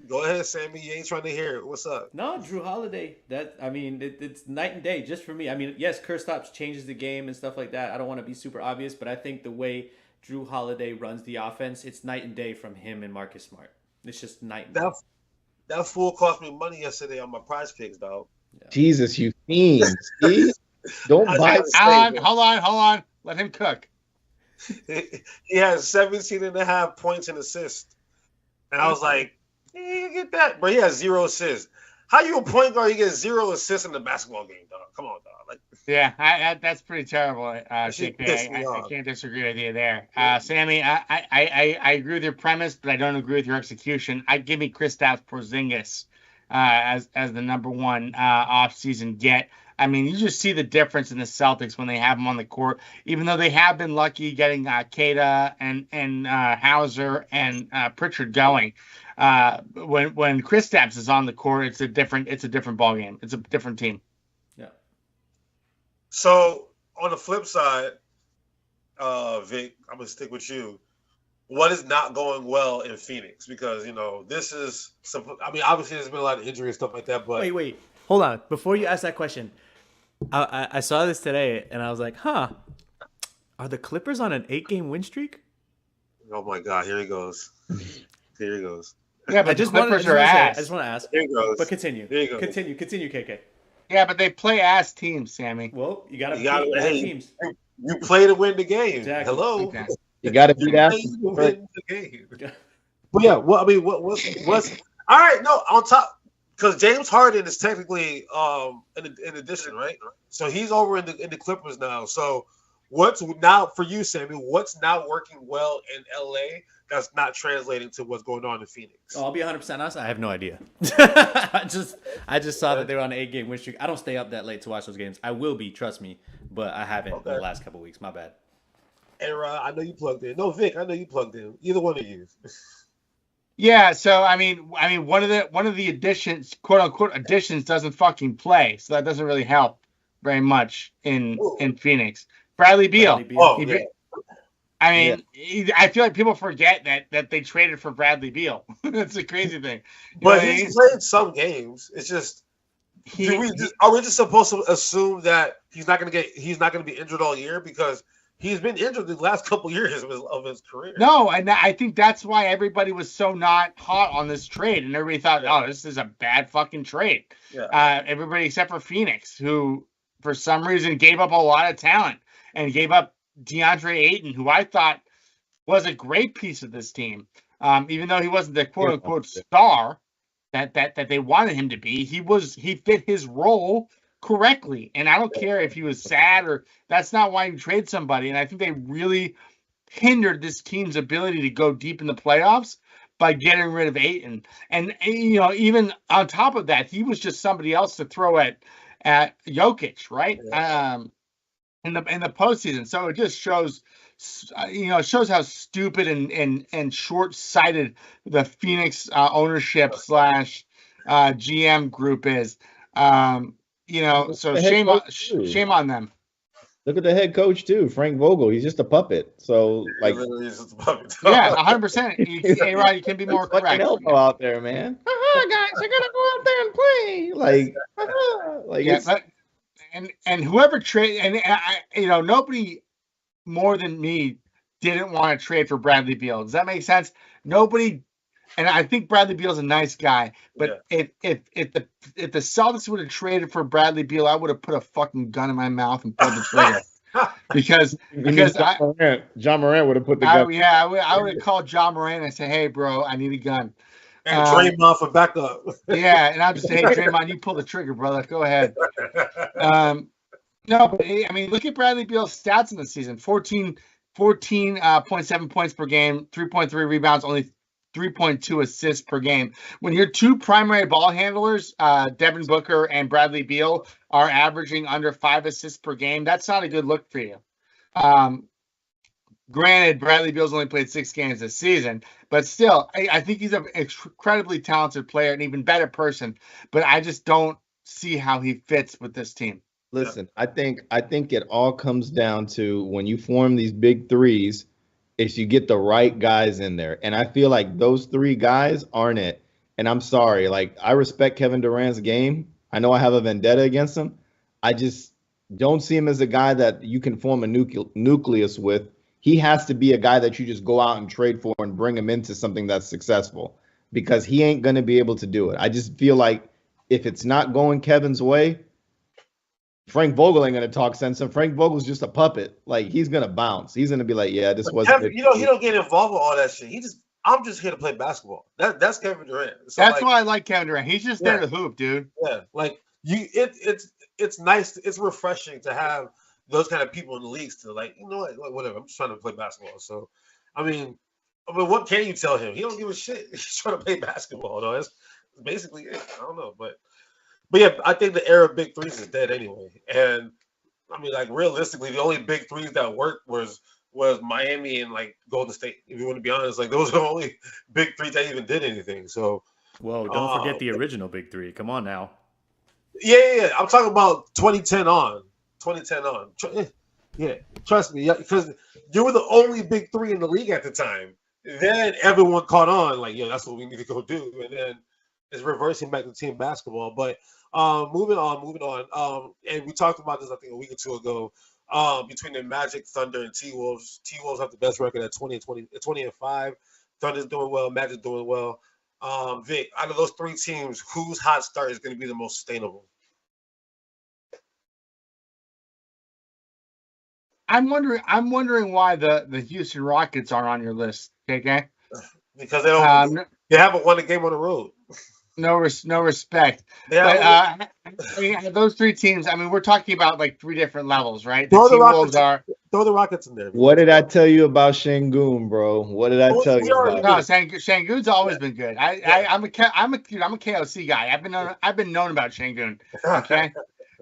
Go ahead, Sammy. You ain't trying to hear it. What's up? No, Drew Holiday. It's night and day just for me. I mean, yes, Kristaps changes the game and stuff like that. I don't want to be super obvious, but I think the way Drew Holiday runs the offense, it's night and day from him and Marcus Smart. It's just night and day. That fool cost me money yesterday on my prize picks, dog. Yeah. Jesus, you fiend. See? Don't buy. Hold on. Let him cook. He has 17.5 points and assists. And I was like, you get that? But he has 0 assists. How you a point guard, you get 0 assists in the basketball game, dog? Come on, dog. Like, yeah, that's pretty terrible. I can't disagree with you there. Sammy, I agree with your premise, but I don't agree with your execution. I'd give me Kristaps Porzingis as the number one off-season get. I mean, you just see the difference in the Celtics when they have him on the court. Even though they have been lucky getting Kata and Hauser and Pritchard going, when Kristaps is on the court, it's a different ballgame. It's a different team. Yeah. So on the flip side, Vic, I'm gonna stick with you. What is not going well in Phoenix? Because this is. I mean, obviously there's been a lot of injury and stuff like that. But wait, hold on. Before you ask that question, I saw this today and I was like, huh. Are the Clippers on an 8-game win streak? Oh my God! Here he goes. Yeah, but the Clippers are ass. I just want to ask. Here he goes. But continue. Here he goes. Continue, KK. Yeah, but they play ass teams, Sammy. Well, you got to beat teams. You play to win the game. Exactly. Hello. Okay. You got to beat ass. Win the game. But yeah, well, I mean, what's all right? No, on top, because James Harden is technically in addition, right? So he's over in the Clippers now. So what's now for you, Sammy? What's not working well in LA that's not translating to what's going on in Phoenix? Oh, I'll be 100% honest. I have no idea. I just saw that they were on an 8-game win streak. I don't stay up that late to watch those games. I will be, trust me, but I haven't in the last couple of weeks. My bad. Hey, Rod, I know you plugged in. No, Vic, I know you plugged in. Either one of you. Yeah, so I mean, one of the additions, quote unquote additions, doesn't fucking play, so that doesn't really help very much in Phoenix. Bradley Beal. Yeah. I mean, I feel like people forget that they traded for Bradley Beal. That's a crazy thing. But he's played some games. It's just, are we just supposed to assume that he's not going to be injured all year because he's been injured the last couple years of his career? No, and I think that's why everybody was so not hot on this trade, and everybody thought, oh, this is a bad fucking trade. Yeah. Everybody except for Phoenix, who for some reason gave up a lot of talent and gave up DeAndre Ayton, who I thought was a great piece of this team. Even though he wasn't the quote unquote star that they wanted him to be, he fit his role correctly. And I don't care if he was sad or that's not why you trade somebody. And I think they really hindered this team's ability to go deep in the playoffs by getting rid of Ayton. And even on top of that, he was just somebody else to throw at Jokic, right? Yeah. In the postseason. So it just shows how stupid and short-sighted the Phoenix ownership / GM group is. So shame on them. Look at the head coach too, Frank Vogel. He's just a puppet. So like, he's just a puppet. Yeah, 100%. Hey, Rod, you can be more correct. Elbow out there, man. Guys, I gotta go out there and play. And whoever trade and nobody more than me didn't want to trade for Bradley Beal. Does that make sense? Nobody. And I think Bradley Beal's a nice guy, but if the Celtics would have traded for Bradley Beal, I would have put a fucking gun in my mouth and pulled the trigger. because John Morant would have put the gun. I would have called John Morant and say, "Hey, bro, I need a gun." And Draymond for backup. Yeah, and I'll just say, "Hey, Draymond, you pull the trigger, brother. Go ahead." No, but I mean, look at Bradley Beal's stats in the season: 14.7 points per game, 3.3 rebounds, only 3.2 assists per game. When your two primary ball handlers, Devin Booker and Bradley Beal, are averaging under 5 assists per game, that's not a good look for you. Granted, Bradley Beal's only played 6 games this season, but still, I think he's an incredibly talented player, an even better person, but I just don't see how he fits with this team. Listen, I think it all comes down to when you form these big threes, is you get the right guys in there. And I feel like those 3 guys aren't it. And I'm sorry, like I respect Kevin Durant's game. I know I have a vendetta against him. I just don't see him as a guy that you can form a nucleus with. He has to be a guy that you just go out and trade for and bring him into something that's successful because he ain't going to be able to do it. I just feel like if it's not going Kevin's way, Frank Vogel ain't going to talk sense. And Frank Vogel's just a puppet. Like, he's going to bounce. He's going to be like, yeah, this wasn't Kevin, he don't get involved with all that shit. I'm just here to play basketball. That's Kevin Durant. So that's why I like Kevin Durant. He's just there to hoop, dude. Yeah, like it's nice. It's refreshing to have those kind of people in the leagues to like, you know what, like, whatever. I'm just trying to play basketball. So, I mean, what can you tell him? He don't give a shit. He's trying to play basketball. No, that's basically it. I don't know, but yeah, I think the era of big threes is dead anyway. And I mean, like realistically, the only big threes that worked was Miami and like Golden State. If you want to be honest, like those are the only big threes that even did anything. So, whoa, don't forget the original big three. Come on now. Yeah. I'm talking about 2010 on. 2010 on. Yeah, trust me, because you were the only big three in the league at the time. Then everyone caught on, like, yeah, that's what we need to go do. And then it's reversing back to team basketball. But moving on. And we talked about this, I think, a week or two ago. Between the Magic, Thunder, and T-Wolves. T-Wolves have the best record at 20-5. Thunder's doing well. Magic's doing well. Vic, out of those three teams, whose hot start is going to be the most sustainable? I'm wondering why the Houston Rockets aren't on your list, KK? Because they haven't won a game on the road. No respect. Yeah. But, I mean, those three teams. I mean, we're talking about like three different levels, right? Throw the Rockets in there. What did I tell you about Şengün, bro? What did I tell you about? No, Şengün's always been good. I'm a KOC guy. I've been known about Şengün. Okay.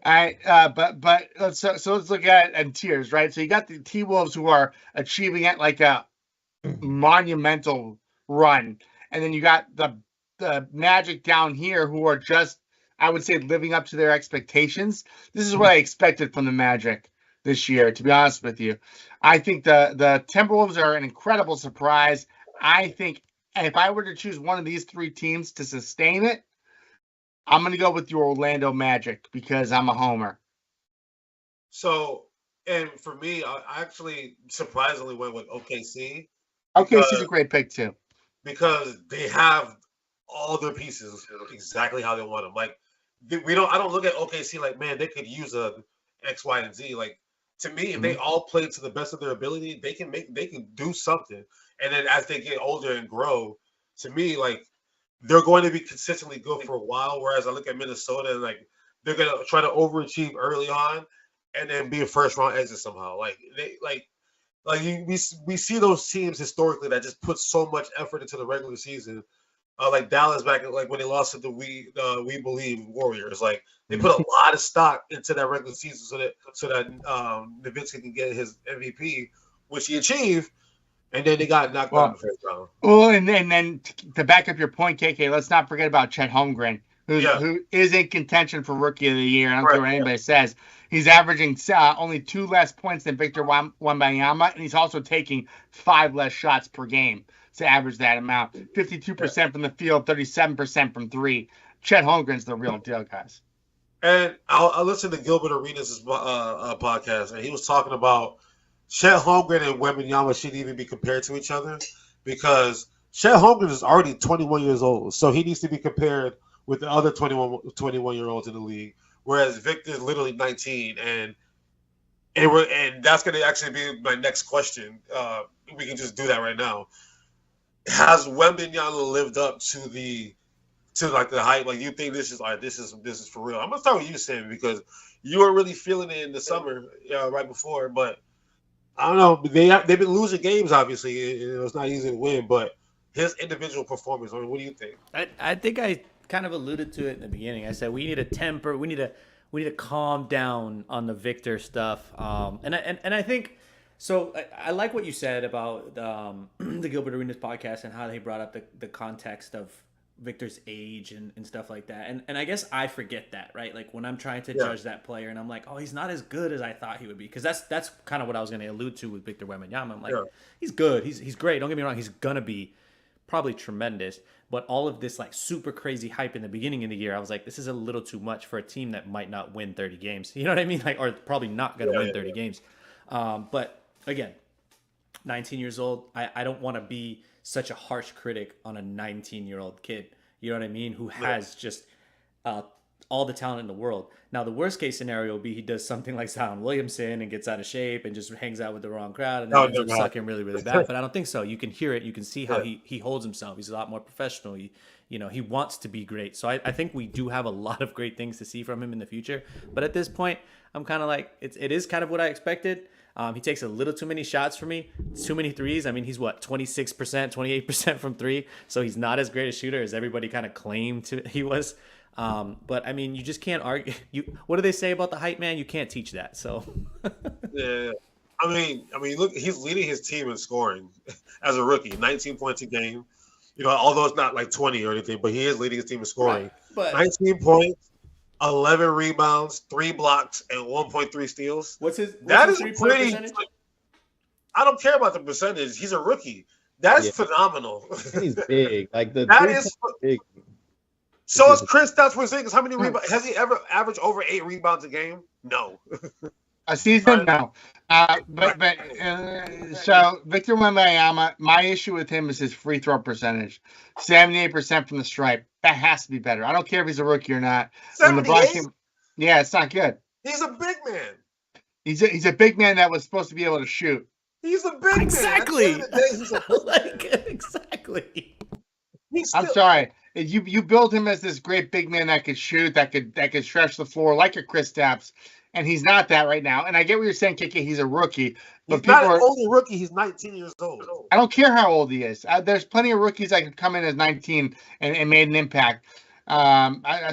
All right, but let's look at it in tiers, right? So you got the T-Wolves who are achieving at like a monumental run, and then you got the Magic down here who are just, I would say, living up to their expectations. This is what I expected from the Magic this year, to be honest with you. I think the Timberwolves are an incredible surprise. I think if I were to choose one of these three teams to sustain it, I'm going to go with your Orlando Magic because I'm a homer. So, and for me, I actually surprisingly went with OKC. OKC's a great pick too. Because they have all their pieces exactly how they want them. Like, I don't look at OKC like, man, they could use a X, Y, and Z. Like, to me, if they all play to the best of their ability, they can do something. And then as they get older and grow, to me, like, they're going to be consistently good for a while. Whereas I look at Minnesota and like they're gonna try to overachieve early on and then be a first round exit somehow. Like we see those teams historically that just put so much effort into the regular season. Like Dallas back like when they lost to the We Believe Warriors. Like they put a lot of stock into that regular season so that Nowitzki can get his MVP, which he achieved. And then they got knocked out in the first round. Well, and then to back up your point, KK, let's not forget about Chet Holmgren, who is in contention for Rookie of the Year. I don't care what anybody says. He's averaging only 2 less points than Victor Wembanyama, and he's also taking 5 less shots per game to average that amount. 52% from the field, 37% from 3. Chet Holmgren's the real deal, guys. And I listened to Gilbert Arenas' podcast, and he was talking about Chet Holmgren and Wembanyama shouldn't even be compared to each other because Chet Holmgren is already 21 years old, so he needs to be compared with the other 21-year-olds in the league, whereas Victor is literally 19, and that's going to actually be my next question. We can just do that right now. Has Wembanyama lived up to the hype? Like, you think this is for real? I'm gonna start with you, Sam, because you were really feeling it in the summer, right before, but. I don't know. They've been losing games. Obviously, it's not easy to win. But his individual performance. I mean, what do you think? I think I kind of alluded to it in the beginning. I said we need to temper. We need to calm down on the Victor stuff. And I think so. I like what you said about the Gilbert Arenas podcast and how they brought up the context of Victor's age and stuff like that. And I guess I forget that, right? Like when I'm trying to judge that player and I'm like, oh, he's not as good as I thought he would be. Because that's kind of what I was going to allude to with Victor Wembanyama. I'm like, he's good. He's great. Don't get me wrong. He's going to be. probably tremendous. But all of this like super crazy hype in the beginning of the year, I was like, this is a little too much for a team that might not win 30 games. You know what I mean? Like, or probably not going to win 30 games. But again, 19 years old, I don't want to be such a harsh critic on a 19-year-old kid. You know what I mean? Who has just all the talent in the world. Now, the worst case scenario would be he does something like Zion Williamson and gets out of shape and just hangs out with the wrong crowd and then ends up sucking really, really bad. But I don't think so. You can hear it. You can see how he holds himself. He's a lot more professional. He wants to be great. So I think we do have a lot of great things to see from him in the future. But at this point, I'm kind of like, it is kind of what I expected. He takes a little too many shots for me. Too many threes. I mean, he's 26%, 28% from three. So he's not as great a shooter as everybody kind of claimed he was. But I mean, you just can't argue. What do they say about the hype man? You can't teach that. So yeah. I mean, look, he's leading his team in scoring as a rookie, 19 points a game. Although it's not like 20 or anything, but he is leading his team in scoring. Right, but 19 points, 11 rebounds, 3 blocks, and 1.3 steals. What's his pretty percentage? I don't care about the percentage. He's a rookie. That's phenomenal. He's big. Like that is big. So is Chris. That's what I'm saying. How many rebounds has he ever averaged over 8 rebounds a game? No. A season? No. So Victor Wembanyama, my issue with him is his free throw percentage. 78% from the stripe. That has to be better. I don't care if he's a rookie or not. 78? Yeah, it's not good. He's a big man. He's a big man that was supposed to be able to shoot. He's a big exactly. man. Exactly. I'm sorry. You build him as this great big man that could shoot, that could stretch the floor like a Kristaps, and he's not that right now. And I get what you're saying, KK. He's a rookie, but he's not an older rookie. He's 19 years old. I don't care how old he is. There's plenty of rookies that could come in as 19 and made an impact. I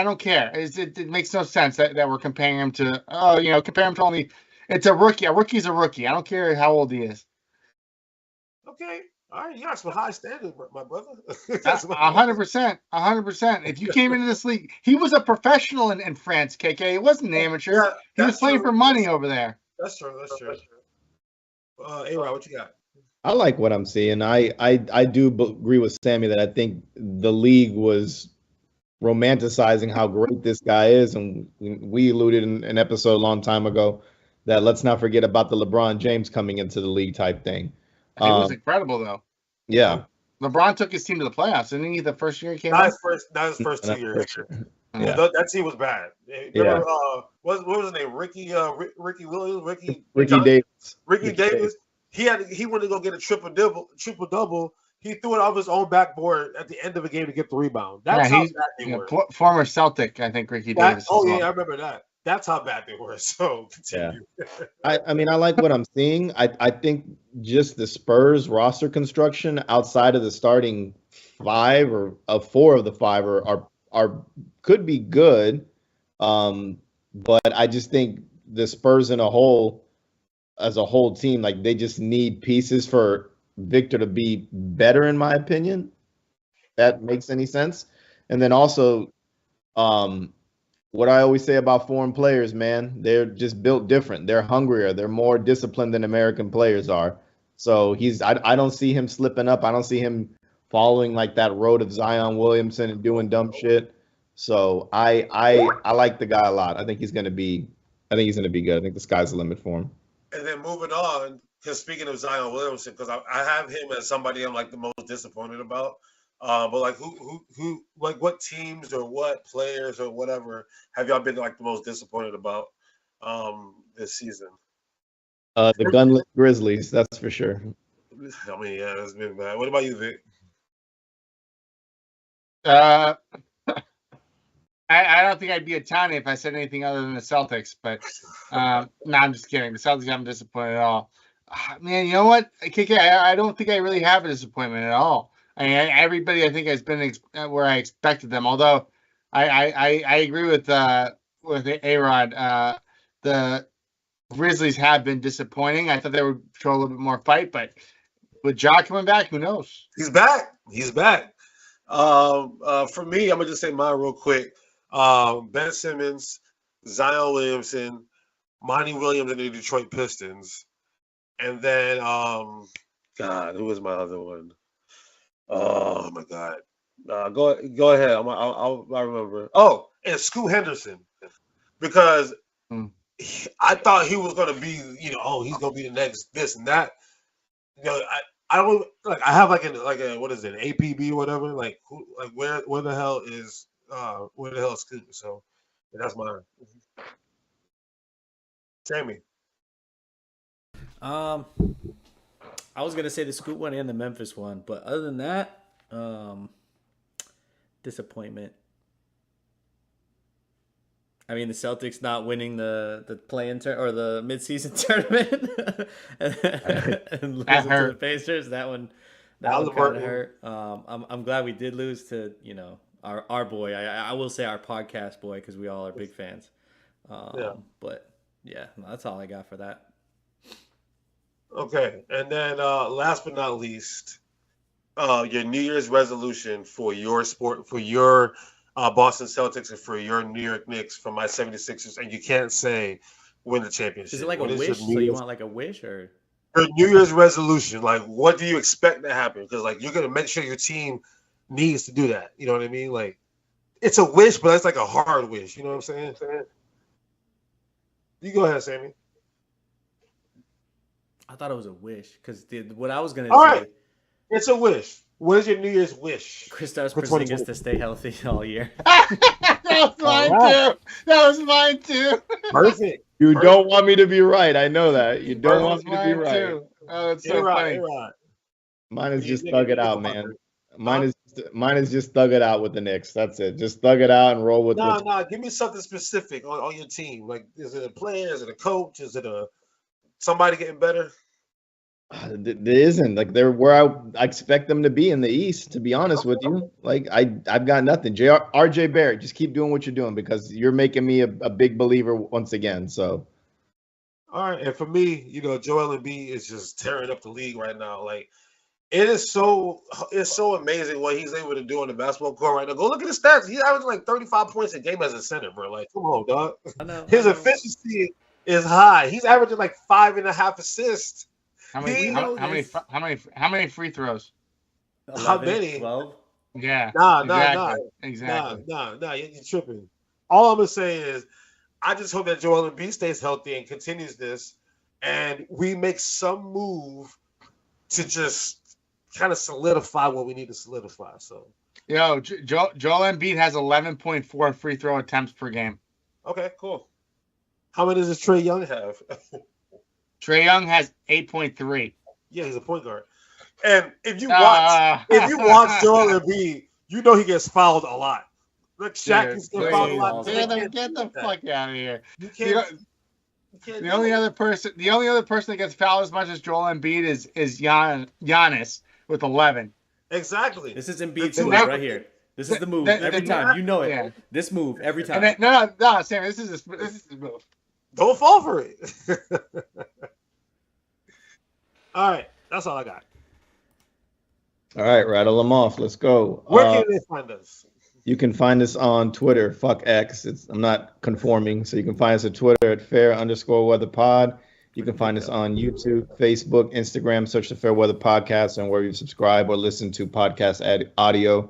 don't care. It makes no sense that we're comparing him to compare him to only. It's a rookie. A rookie's a rookie. I don't care how old he is. Okay. All right, you got some high standards, my brother. 100%. 100%. If you came into this league, he was a professional in France, KK. It wasn't an amateur. He was playing for money over there. That's true. A-Rod, what you got? I like what I'm seeing. I do agree with Sammy that I think the league was romanticizing how great this guy is, and we alluded in an episode a long time ago that let's not forget about the LeBron James coming into the league type thing. It was incredible, though. Yeah. LeBron took his team to the playoffs, didn't he? The first year he came out? Not his first 2 years. Yeah. That team was bad. Remember, what was his name? Ricky Williams? Ricky Davis. Ricky Davis. He wanted to go get a triple double. He threw it off his own backboard at the end of a game to get the rebound. That's how bad they were. Former Celtic, I think, Ricky Davis. Oh, yeah, I remember that. That's how bad they were. So continue. Yeah. I mean, I like what I'm seeing. I think just the Spurs roster construction outside of the starting 5 or 4 of the 5 are could be good. But I just think the Spurs as a whole team, like they just need pieces for Victor to be better, in my opinion. If that makes any sense. And then also, what I always say about foreign players, man, they're just built different. They're hungrier. They're more disciplined than American players are. So I don't see him slipping up. I don't see him following like that road of Zion Williamson and doing dumb shit. So I like the guy a lot. I think he's gonna be good. I think the sky's the limit for him. And then moving on, because speaking of Zion Williamson, because I have him as somebody I'm like the most disappointed about. But like who like what teams or what players or whatever have y'all been like the most disappointed about this season? The gunless Grizzlies, that's for sure. I mean, yeah, it's been bad. What about you, Vic? I don't think I'd be a townie if I said anything other than the Celtics, but no, I'm just kidding. The Celtics haven't disappointed at all. Man, you know what, KK, I don't think I really have a disappointment at all. I mean, everybody I think has been where I expected them. Although I agree with A-Rod. The Grizzlies have been disappointing. I thought they would show a little bit more fight, but with Ja coming back, who knows? He's back. For me, I'm gonna just say mine real quick. Ben Simmons, Zion Williamson, Monty Williams, and the Detroit Pistons, and then who was my other one? Oh my God. Go ahead. I'll remember. Oh, and Scoot Henderson, because I thought he was gonna be, he's gonna be the next this and that. I don't like. I have like a what is it, APB or whatever. Like where the hell is Scoot? So that's mine. Sammy. I was gonna say the Scoot one and the Memphis one, but other than that, disappointment. I mean, the Celtics not winning the play-in or the midseason tournament and losing to the Pacers. That one kind of hurt. I'm glad we did lose to our boy. I will say our podcast boy, because we all are big fans. But yeah, that's all I got for that. Okay, and then last but not least, your New Year's resolution for your sport, for your Boston Celtics, and for your New York Knicks, for my 76ers, and you can't say win the championship. Is it like a wish? So you want like a wish, or your New Year's resolution? Like, what do you expect to happen? Because like you're gonna make sure your team needs to do that. You know what I mean? Like, it's a wish, but it's like a hard wish. You know what I'm saying? You go ahead, Sammy. I thought it was a wish, because what I was gonna say. Right. It's a wish. What is your New Year's wish? Kristaps Porzingis to stay healthy all year. That was mine too. That was mine too. Perfect. You don't want me to be right. I know that. You don't want me to be right. Too. Oh, that's so funny. Mine is just thug it out, man. Mine is just thug it out with the Knicks. That's it. Just thug it out and roll with. No. Give me something specific on your team. Like, is it a player? Is it a coach? Is it somebody getting better? There isn't. Like, they're where I expect them to be in the East, to be honest with you. Like, I've got nothing. RJ Barrett, just keep doing what you're doing, because you're making me a big believer once again. So, all right. And for me, Joel Embiid is just tearing up the league right now. Like, it's so amazing what he's able to do on the basketball court right now. Go look at his stats. He's averaging like 35 points a game as a center, bro. Like, come on, dog. His efficiency is high. He's averaging like 5.5 assists. How many free throws? 11, how many? 12? Yeah. Exactly. You're tripping. All I'm gonna say is, I just hope that Joel Embiid stays healthy and continues this, and we make some move to just kind of solidify what we need to solidify. So, Joel Embiid has 11.4 free throw attempts per game. Okay, cool. How many does Trae Young have? Trae Young has 8.3. Yeah, he's a point guard. And if you watch Joel Embiid, you know he gets fouled a lot. Like Shaq used to get fouled a lot. Get the fuck out of here. You can't. The only other person that gets fouled as much as Joel Embiid is Giannis with 11. Exactly. This is Embiid's move right here. This is the move every time. You know it. Yeah. This move every time. No, Sam. This is the move. Don't fall for it. All right, that's all I got. All right, rattle them off. Let's go. Where can they find us? You can find us on Twitter. Fuck X. I'm not conforming, so you can find us at Twitter at fair_weather_pod. You can find us on YouTube, Facebook, Instagram. Search the Fair Weather Podcast, and where you subscribe or listen to podcast audio,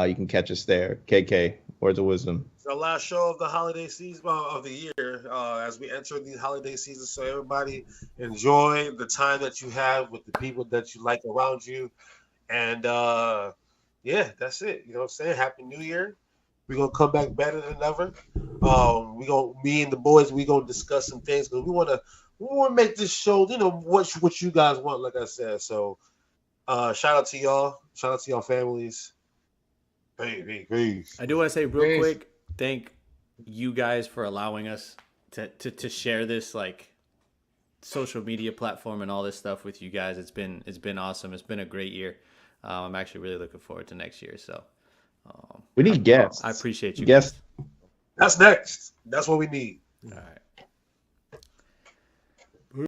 you can catch us there. KK, words of wisdom. It's our last show of the holiday season of the year, as we enter the holiday season. So everybody enjoy the time that you have with the people that you like around you, and yeah, that's it. You know what I'm saying? Happy New Year. We're gonna come back better than ever. Me and the boys, we're gonna discuss some things, because we wanna make this show, what you guys want, like I said. So shout out to y'all. Shout out to y'all families. Peace. I do want to say real quick, thank you guys for allowing us to share this like social media platform and all this stuff with you guys. It's been awesome. It's been a great year. I'm actually really looking forward to next year. So we need guests. I appreciate you guys. That's next. That's what we need. All right.